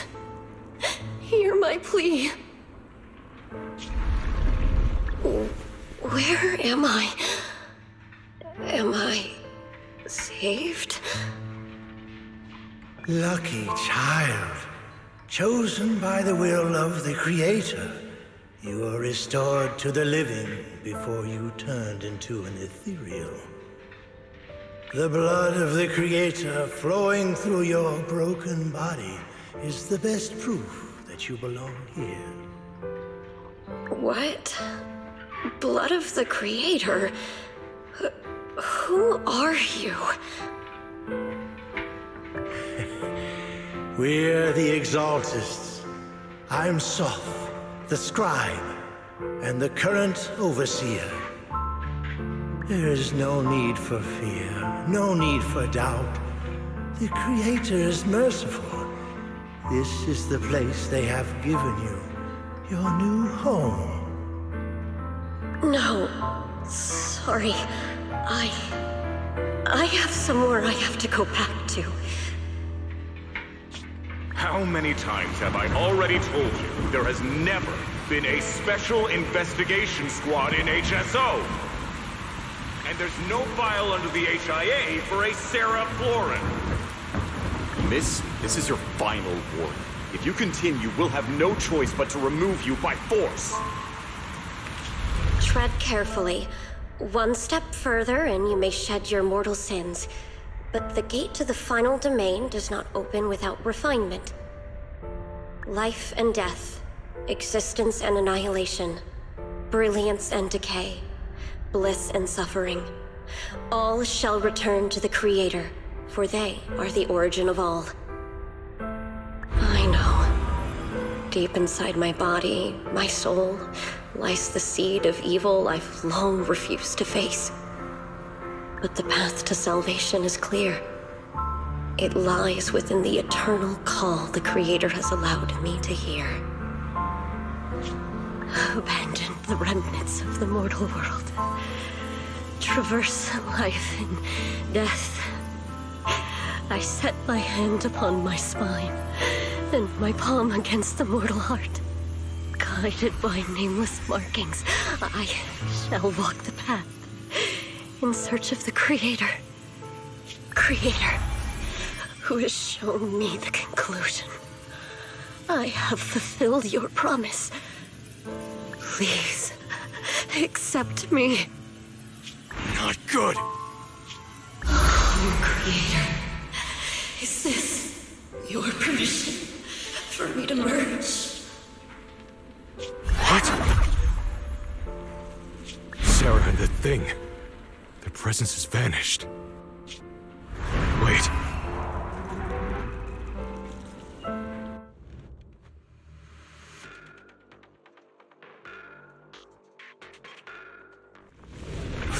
hear my plea. Where am I? Am I saved? Lucky child, chosen by the will of the Creator, you were restored to the living before you turned into an ethereal. The blood of the Creator flowing through your broken body is the best proof that you belong here. What? Blood of the Creator? Who are you? We're the Exaltists. I'm Soth, the Scribe, and the current Overseer. There is no need for fear, no need for doubt. The Creator is merciful. This is the place they have given you, your new home. No, sorry. I have somewhere I have to go back to. How many times have I already told you there has never been a special investigation squad in HSO? And there's no file under the HIA for a Sarah Florin. Miss, this is your final warning. If you continue, we'll have no choice but to remove you by force. Tread carefully. One step further and you may shed your mortal sins. But the gate to the final domain does not open without refinement. Life and death, existence and annihilation, brilliance and decay, bliss and suffering. All shall return to the Creator, for they are the origin of all. I know. Deep inside my body, my soul, lies the seed of evil I've long refused to face. But the path to salvation is clear. It lies within the eternal call the Creator has allowed me to hear. Abandon the remnants of the mortal world. Traverse life and death. I set my hand upon my spine, and my palm against the mortal heart. Guided by nameless markings, I shall walk the path in search of the Creator. Creator, who has shown me the conclusion. I have fulfilled your promise. Please, accept me. Not good. Oh, Creator. Is this your permission for me to merge? What? Sarah and the thing. Their presence has vanished. Wait.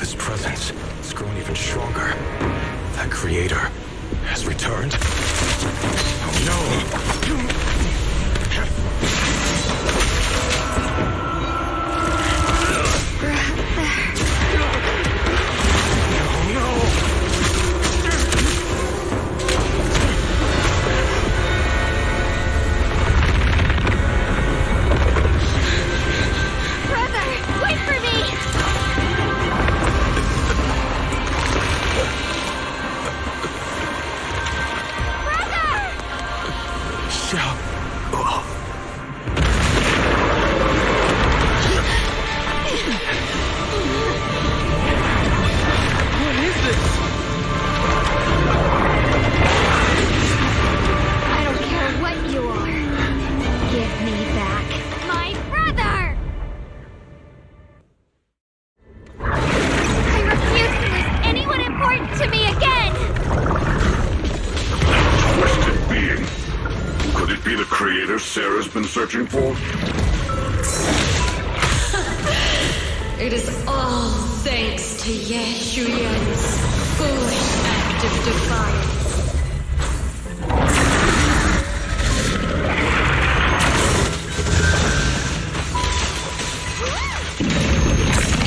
This presence has grown even stronger. That Creator has returned. Oh no! Sarah's been searching for? It is all thanks to Ye Shuyan's foolish act of defiance.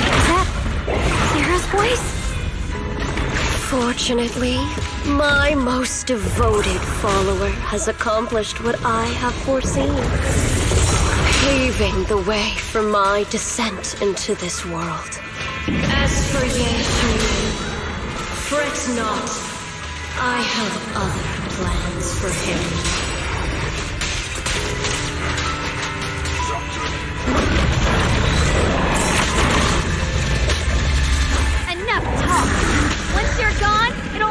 Is that Sarah's voice? Fortunately, my most devoted follower has accomplished what I have foreseen, paving the way for my descent into this world. As for Ye, fret not. I have other plans for him. Enough talk! Once you're gone, it'll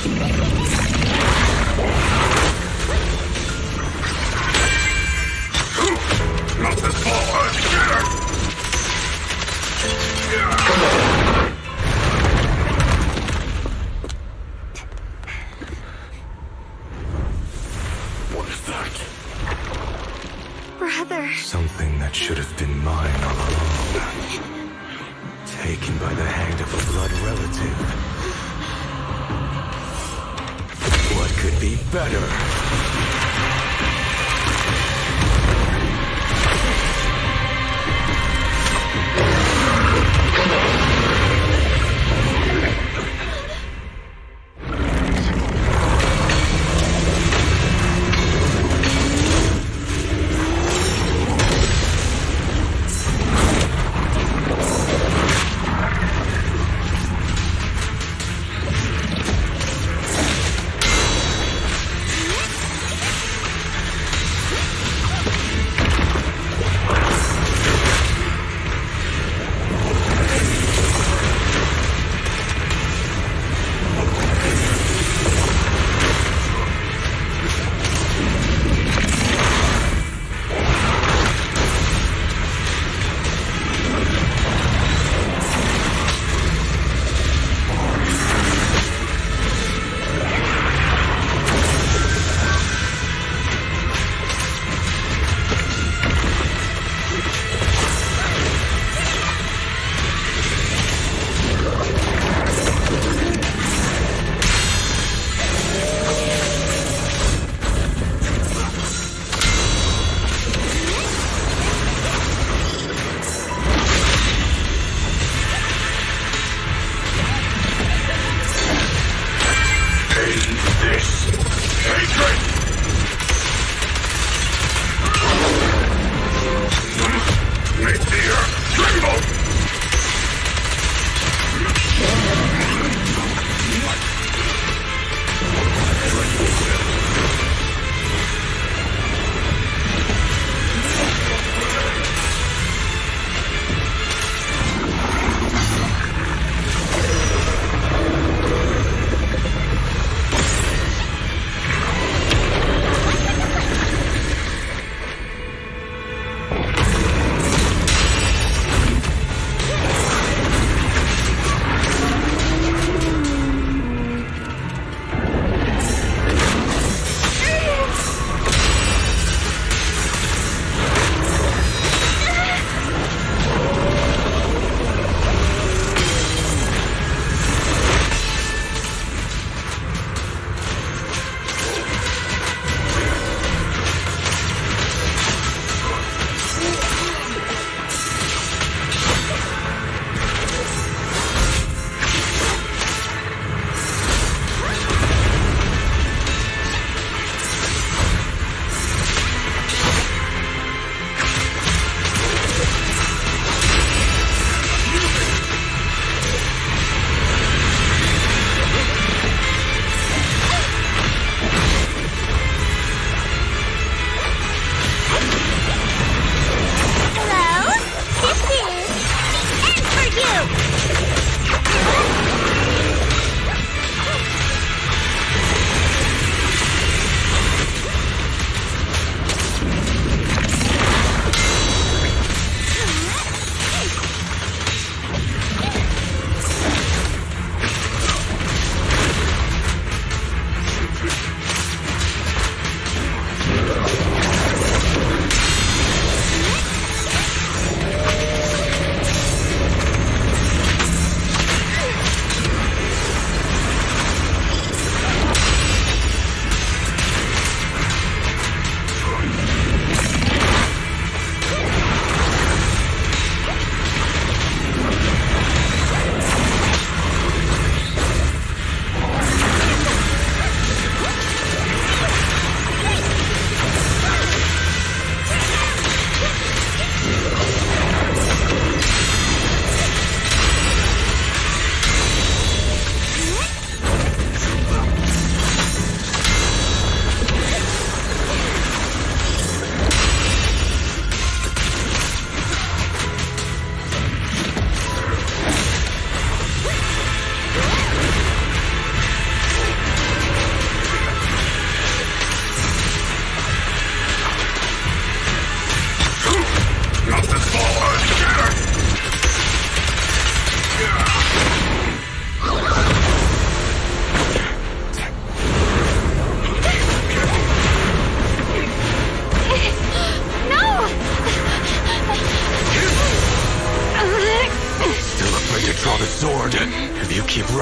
Not this ball, get her! What is that? Brother. Something that should have been mine all along. Taken by the hand of a blood relative. What could be better?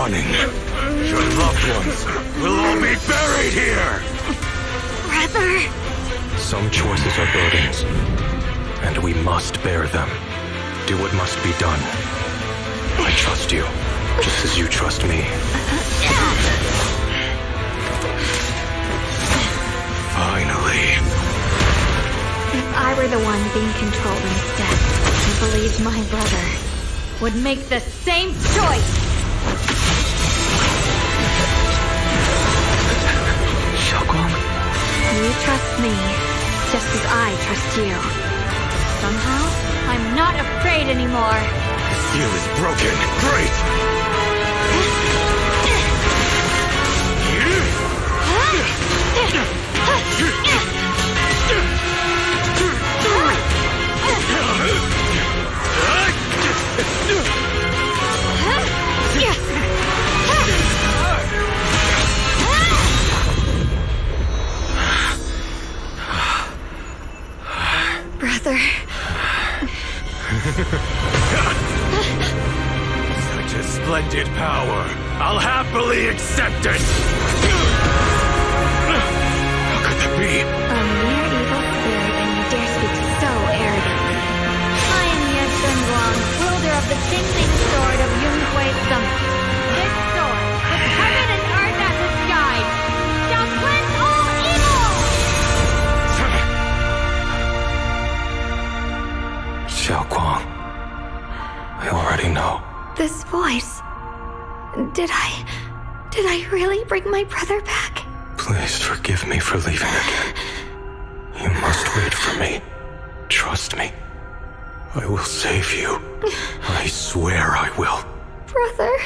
running, your loved ones will all be buried here! Brother! Some choices are burdens, and we must bear them. Do what must be done. I trust you, just as you trust me. Finally. If I were the one being controlled instead, I believe my brother would make the same choice! Xiaoguang? You trust me, just as I trust you. Somehow, I'm not afraid anymore. The seal is broken. Great! Brother. Such a splendid power. I'll happily accept it. How could that be? A mere evil spirit, and you dare speak so arrogantly. I am Ye Shenguang, wielder of the Qingming Sword of Yunhui Summit. This sword, with heaven and earth as its guide, shall cleanse all evil! Xiaoguang, I already know. This voice... Did I really bring my brother back? Please forgive me for leaving again. You must wait for me. Trust me. I will save you. I swear I will. Brother...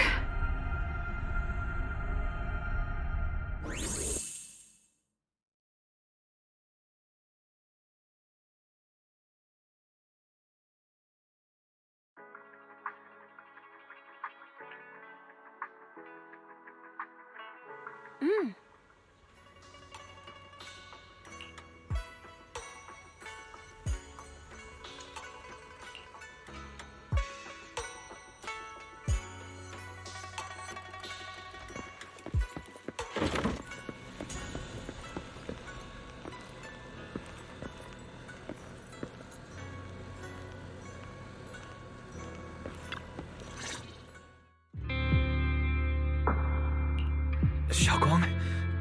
Xiaoguang,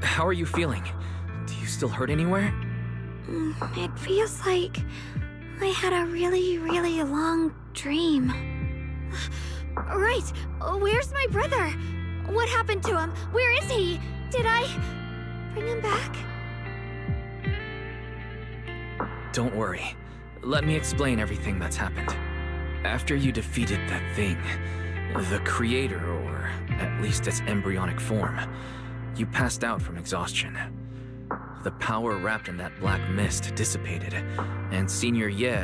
how are you feeling? Do you still hurt anywhere? It feels like I had a really, really long dream. Right! Where's my brother? What happened to him? Where is he? Did I bring him back? Don't worry. Let me explain everything that's happened. After you defeated that thing, the creator, or at least its embryonic form, you passed out from exhaustion. The power wrapped in that black mist dissipated, and Senior Ye,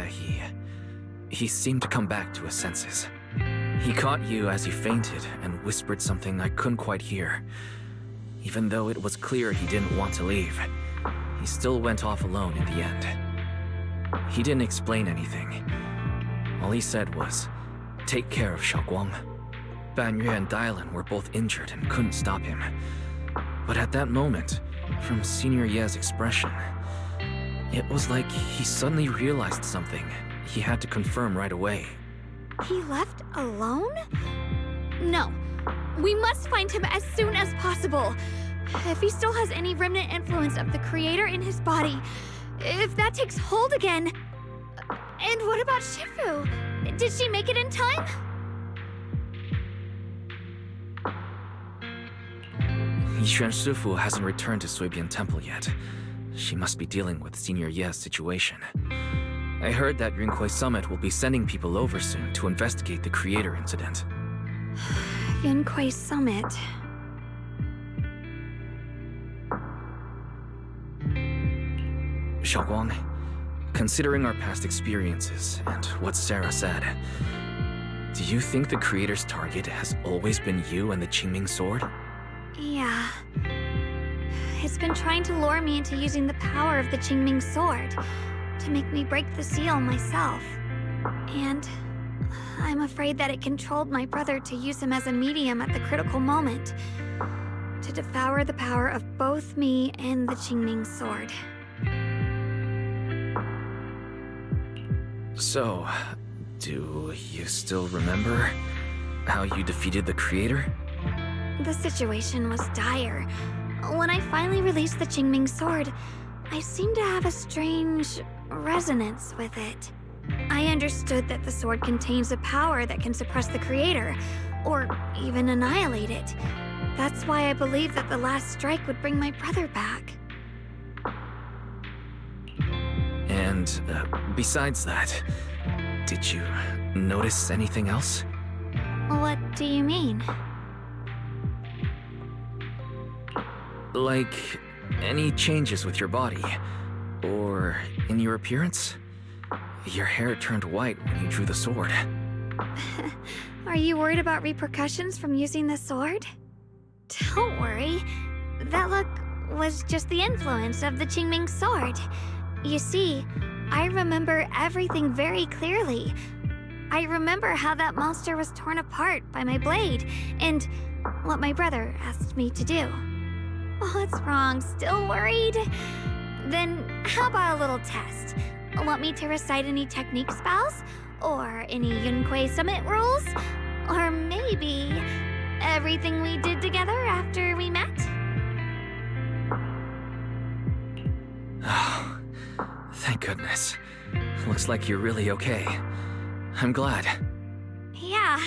he seemed to come back to his senses. He caught you as you fainted and whispered something I couldn't quite hear. Even though it was clear he didn't want to leave, he still went off alone in the end. He didn't explain anything. All he said was, "Take care of Xiaoguang." Ban Yue and Dylan were both injured and couldn't stop him. But at that moment, from Senior Ye's expression, it was like he suddenly realized something he had to confirm right away. He left alone? No. We must find him as soon as possible. If he still has any remnant influence of the creator in his body, if that takes hold again... And what about Shifu? Did she make it in time? Yixuan Shifu hasn't returned to Suibian Temple yet. She must be dealing with Senior Ye's situation. I heard that Yunhui Summit will be sending people over soon to investigate the creator incident. Yunhui Summit... Xiaoguang, considering our past experiences and what Sarah said, do you think the creator's target has always been you and the Qingming Sword? Yeah. It's been trying to lure me into using the power of the Qingming Sword to make me break the seal myself. And I'm afraid that it controlled my brother to use him as a medium at the critical moment, to devour the power of both me and the Qingming sword. So, do you still remember how you defeated the creator? The situation was dire. When I finally released the Qingming sword, I seemed to have a strange resonance with it. I understood that the sword contains a power that can suppress the creator, or even annihilate it. That's why I believed that the last strike would bring my brother back. And besides that, did you notice anything else? What do you mean? Like, any changes with your body? Or in your appearance? Your hair turned white when you drew the sword. Are you worried about repercussions from using the sword? Don't worry. That look was just the influence of the Qingming sword. You see, I remember everything very clearly. I remember how that monster was torn apart by my blade, and what my brother asked me to do. What's wrong? Still worried? Then how about a little test? Want me to recite any technique spells? Or any Yunquei Summit rules? Or maybe everything we did together after we met? Oh, thank goodness. Looks like you're really okay. I'm glad. Yeah,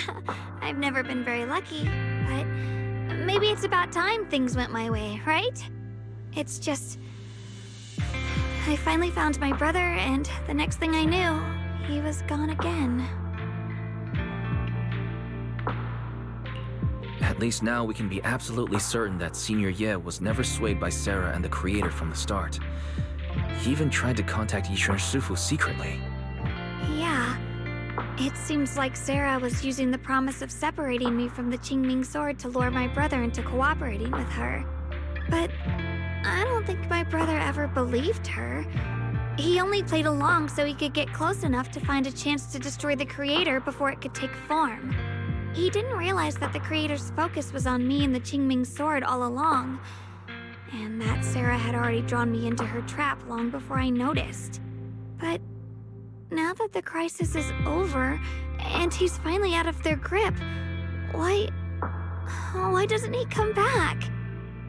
I've never been very lucky, but maybe it's about time things went my way, right? It's just... I finally found my brother, and the next thing I knew, he was gone again. At least now we can be absolutely certain that Senior Ye was never swayed by Sarah and the creator from the start. He even tried to contact Yishun Shifu secretly. Yeah. It seems like Sarah was using the promise of separating me from the Qingming sword to lure my brother into cooperating with her. But I don't think my brother ever believed her. He only played along so he could get close enough to find a chance to destroy the creator before it could take form. He didn't realize that the creator's focus was on me and the Qingming sword all along, and that Sarah had already drawn me into her trap long before I noticed. But now that the crisis is over, and he's finally out of their grip, why doesn't he come back?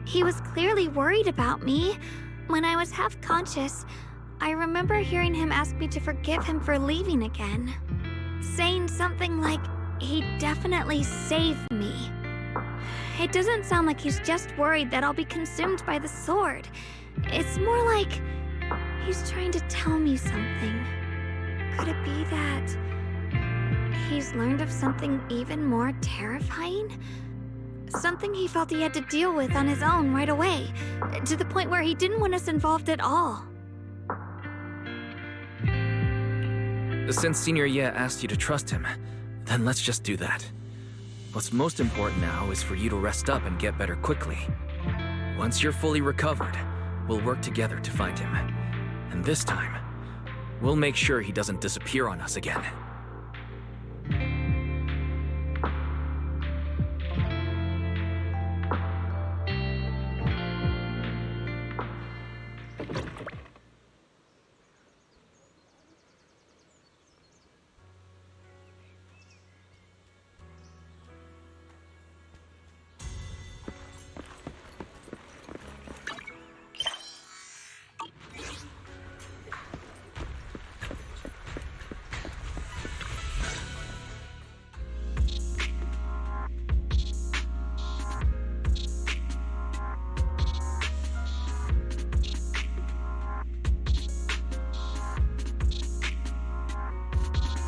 He was clearly worried about me. When I was half conscious, I remember hearing him ask me to forgive him for leaving again, saying something like, he'd definitely save me. It doesn't sound like he's just worried that I'll be consumed by the sword. It's more like he's trying to tell me something. Could it be that he's learned of something even more terrifying? Something he felt he had to deal with on his own right away, to the point where he didn't want us involved at all. Since Senior Ye asked you to trust him, then let's just do that. What's most important now is for you to rest up and get better quickly. Once you're fully recovered, we'll work together to find him. And this time, we'll make sure he doesn't disappear on us again.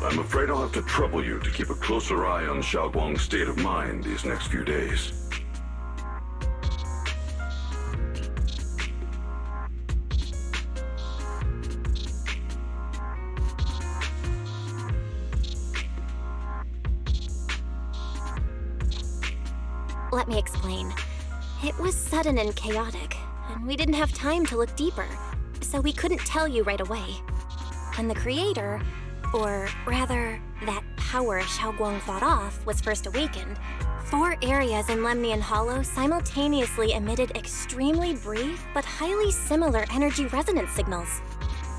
I'm afraid I'll have to trouble you to keep a closer eye on Xiaoguang's state of mind these next few days. Let me explain. It was sudden and chaotic, and we didn't have time to look deeper, so we couldn't tell you right away. And the creator, or rather, that power Xiaoguang fought off was first awakened, 4 areas in Lemnian Hollow simultaneously emitted extremely brief but highly similar energy resonance signals.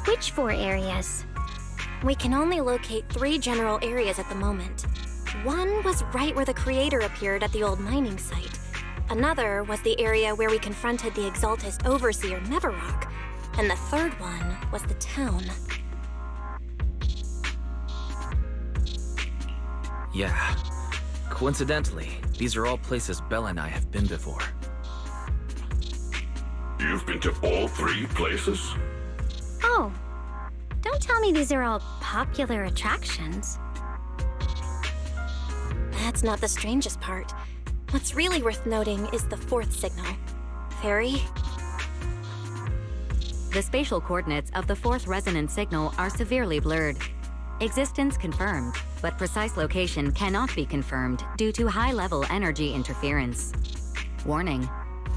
Which 4 areas? We can only locate 3 general areas at the moment. One was right where the creator appeared at the old mining site. Another was the area where we confronted the Exaltist Overseer Neverrock. And the third one was the town. Yeah. Coincidentally, these are all places Bella and I have been before. You've been to all 3 places? Oh, don't tell me these are all popular attractions. That's not the strangest part. What's really worth noting is the 4th signal. Fairy? The spatial coordinates of the 4th resonance signal are severely blurred. Existence confirmed, but precise location cannot be confirmed due to high-level energy interference. Warning: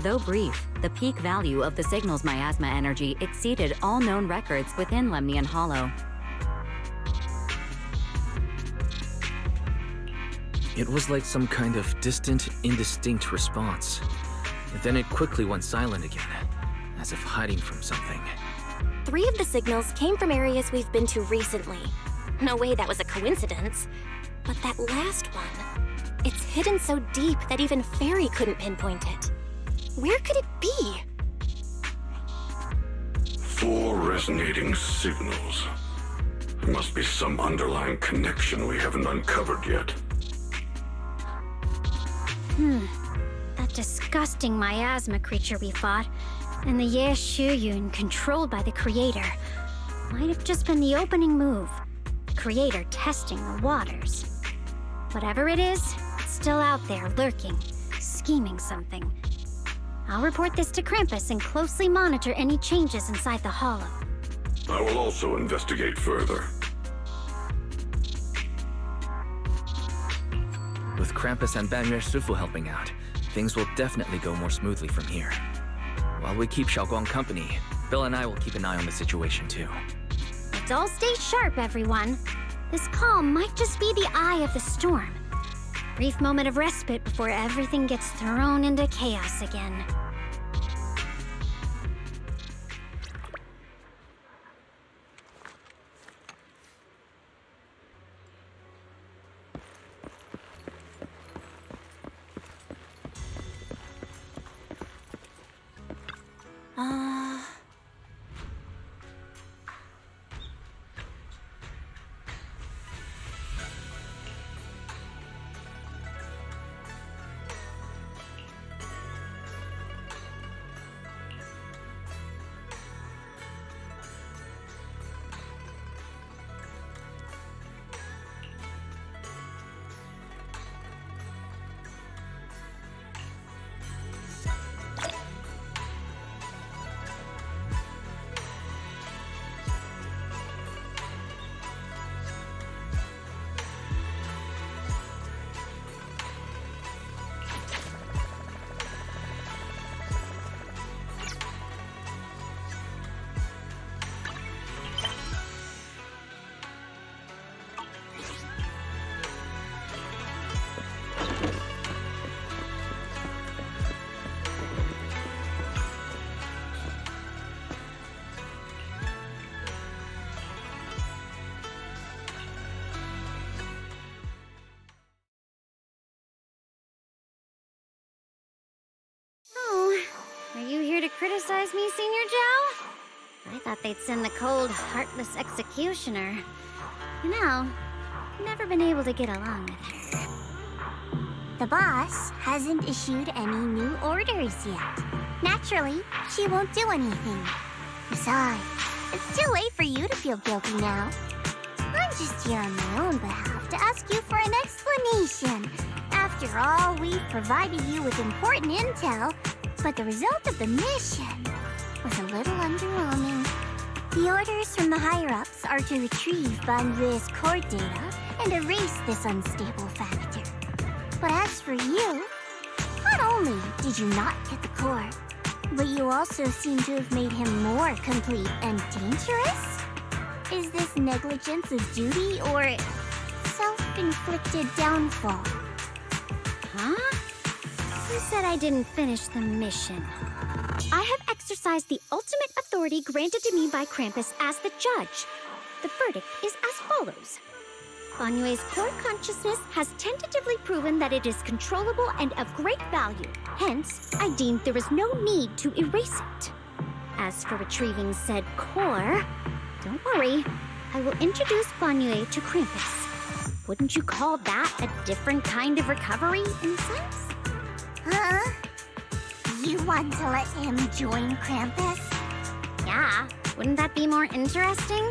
though brief, the peak value of the signal's miasma energy exceeded all known records within Lemnian Hollow. It was like some kind of distant, indistinct response. Then it quickly went silent again, as if hiding from something. 3 of the signals came from areas we've been to recently. No way that was a coincidence. But that last one, it's hidden so deep that even Fairy couldn't pinpoint it. Where could it be? 4 resonating signals. There must be some underlying connection we haven't uncovered yet. That disgusting miasma creature we fought, and the Ye Shuyun controlled by the Creator, might have just been the opening move. The Creator testing the waters. Whatever it is, it's still out there, lurking, scheming something. I'll report this to Krampus and closely monitor any changes inside the Hollow. I will also investigate further. With Krampus and Banyue Shifu helping out, things will definitely go more smoothly from here. While we keep Xiaoguang company, Bill and I will keep an eye on the situation too. Let's all stay sharp, everyone. This calm might just be the eye of the storm. Brief moment of respite before everything gets thrown into chaos again. Oh, are you here to criticize me, Senior Zhao? I thought they'd send the cold, heartless executioner. You know, I've never been able to get along with her. The boss hasn't issued any new orders yet. Naturally, she won't do anything. Besides, it's too late for you to feel guilty now. I'm just here on my own behalf to ask you for an explanation. After all, we've provided you with important intel, but the result of the mission was a little underwhelming. The orders from the higher-ups are to retrieve Banyue's core data and erase this unstable factor. But as for you, not only did you not get the core, but you also seem to have made him more complete and dangerous? Is this negligence of duty or self self-inflicted downfall. Huh? Who said I didn't finish the mission? I have exercised the ultimate authority granted to me by Krampus as the judge. The verdict is as follows. Banyue's core consciousness has tentatively proven that it is controllable and of great value. Hence, I deemed there is no need to erase it. As for retrieving said core, don't worry. I will introduce Banyue to Krampus. Wouldn't you call that a different kind of recovery, in a sense? Huh? You want to let him join Krampus? Yeah, wouldn't that be more interesting?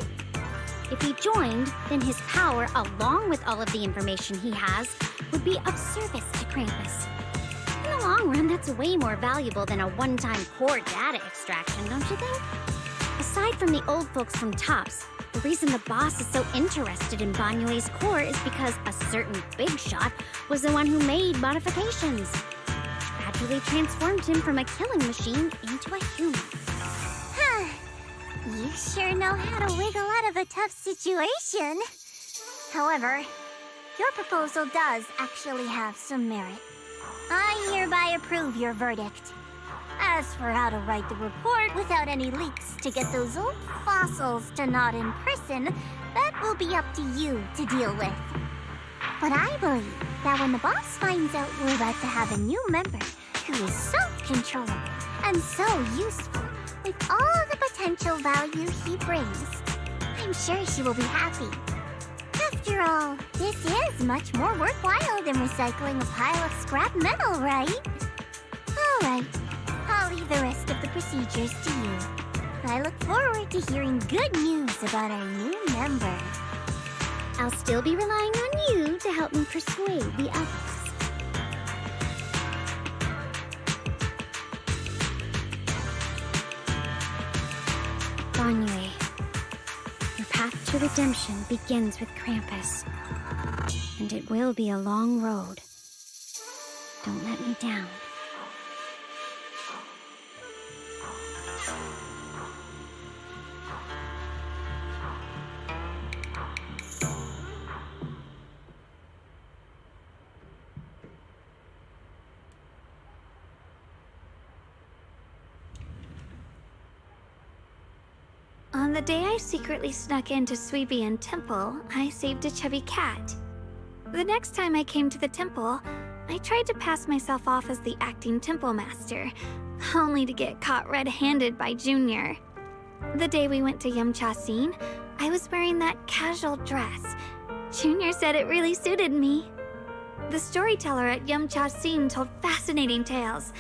If he joined, then his power, along with all of the information he has, would be of service to Krampus. In the long run, that's way more valuable than a one-time core data extraction, don't you think? Aside from the old folks from TOPS, the reason the boss is so interested in Banyue's core is because a certain big shot was the one who made modifications. Gradually transformed him from a killing machine into a human. Huh. You sure know how to wiggle out of a tough situation. However, your proposal does actually have some merit. I hereby approve your verdict. As for how to write the report without any leaks to get those old fossils to nod in person, that will be up to you to deal with. But I believe that when the boss finds out we're about to have a new member who is so controllable and so useful with all the potential value he brings, I'm sure she will be happy. After all, this is much more worthwhile than recycling a pile of scrap metal, right? All right. I'll leave the rest of the procedures to you. I look forward to hearing good news about our new member. I'll still be relying on you to help me persuade the others. Banyue, your path to redemption begins with Krampus. And it will be a long road. Don't let me down. On the day I secretly snuck into Suibian Temple, I saved a chubby cat. The next time I came to the temple, I tried to pass myself off as the acting temple master, only to get caught red-handed by Junior. The day we went to Yumcha-Scene, I was wearing that casual dress. Junior said it really suited me. The storyteller at Yumcha-Scene told fascinating tales.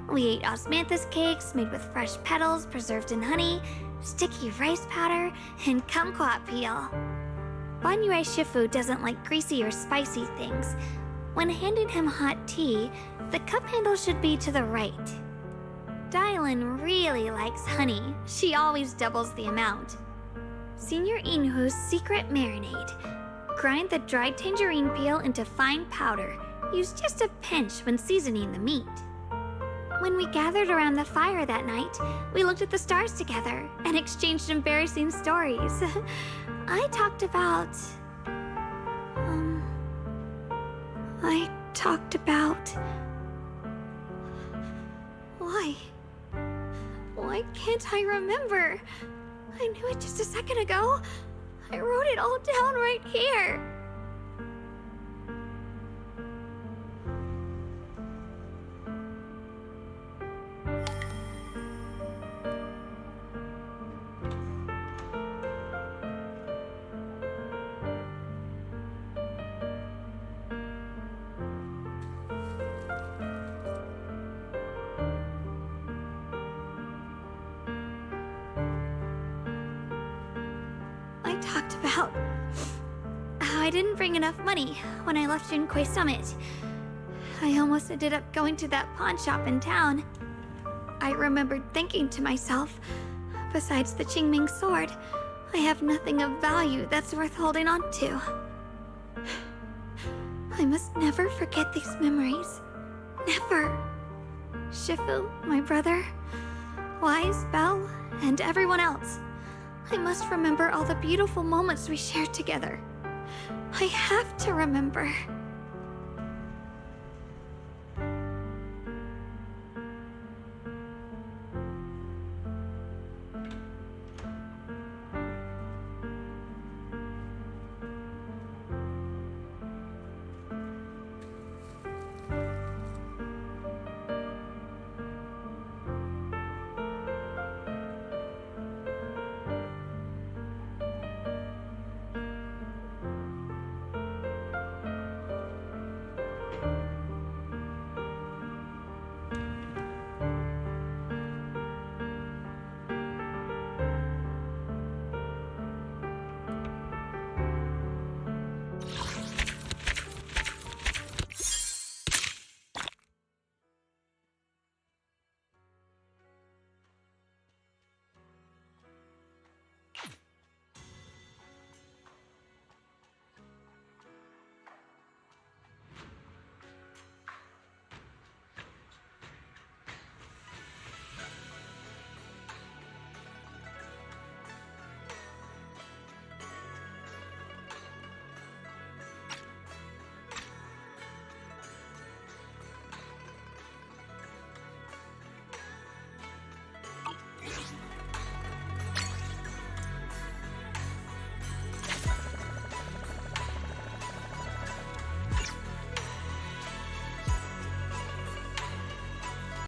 We ate osmanthus cakes made with fresh petals preserved in honey, sticky rice powder, and kumquat peel. Banyue Shifu doesn't like greasy or spicy things. When handing him hot tea, the cup handle should be to the right. Dylan really likes honey. She always doubles the amount. Senior Inhu's secret marinade. Grind the dried tangerine peel into fine powder. Use just a pinch when seasoning the meat. When we gathered around the fire that night, we looked at the stars together and exchanged embarrassing stories. I talked about... Why can't I remember? I knew it just a second ago. I wrote it all down right here. I talked about how I didn't bring enough money when I left Junkoi Summit. I almost ended up going to that pawn shop in town. I remembered thinking to myself, besides the Qingming sword, I have nothing of value that's worth holding on to. I must never forget these memories. Never. Shifu, my brother, Wise, Belle, and everyone else. I must remember all the beautiful moments we shared together. I have to remember.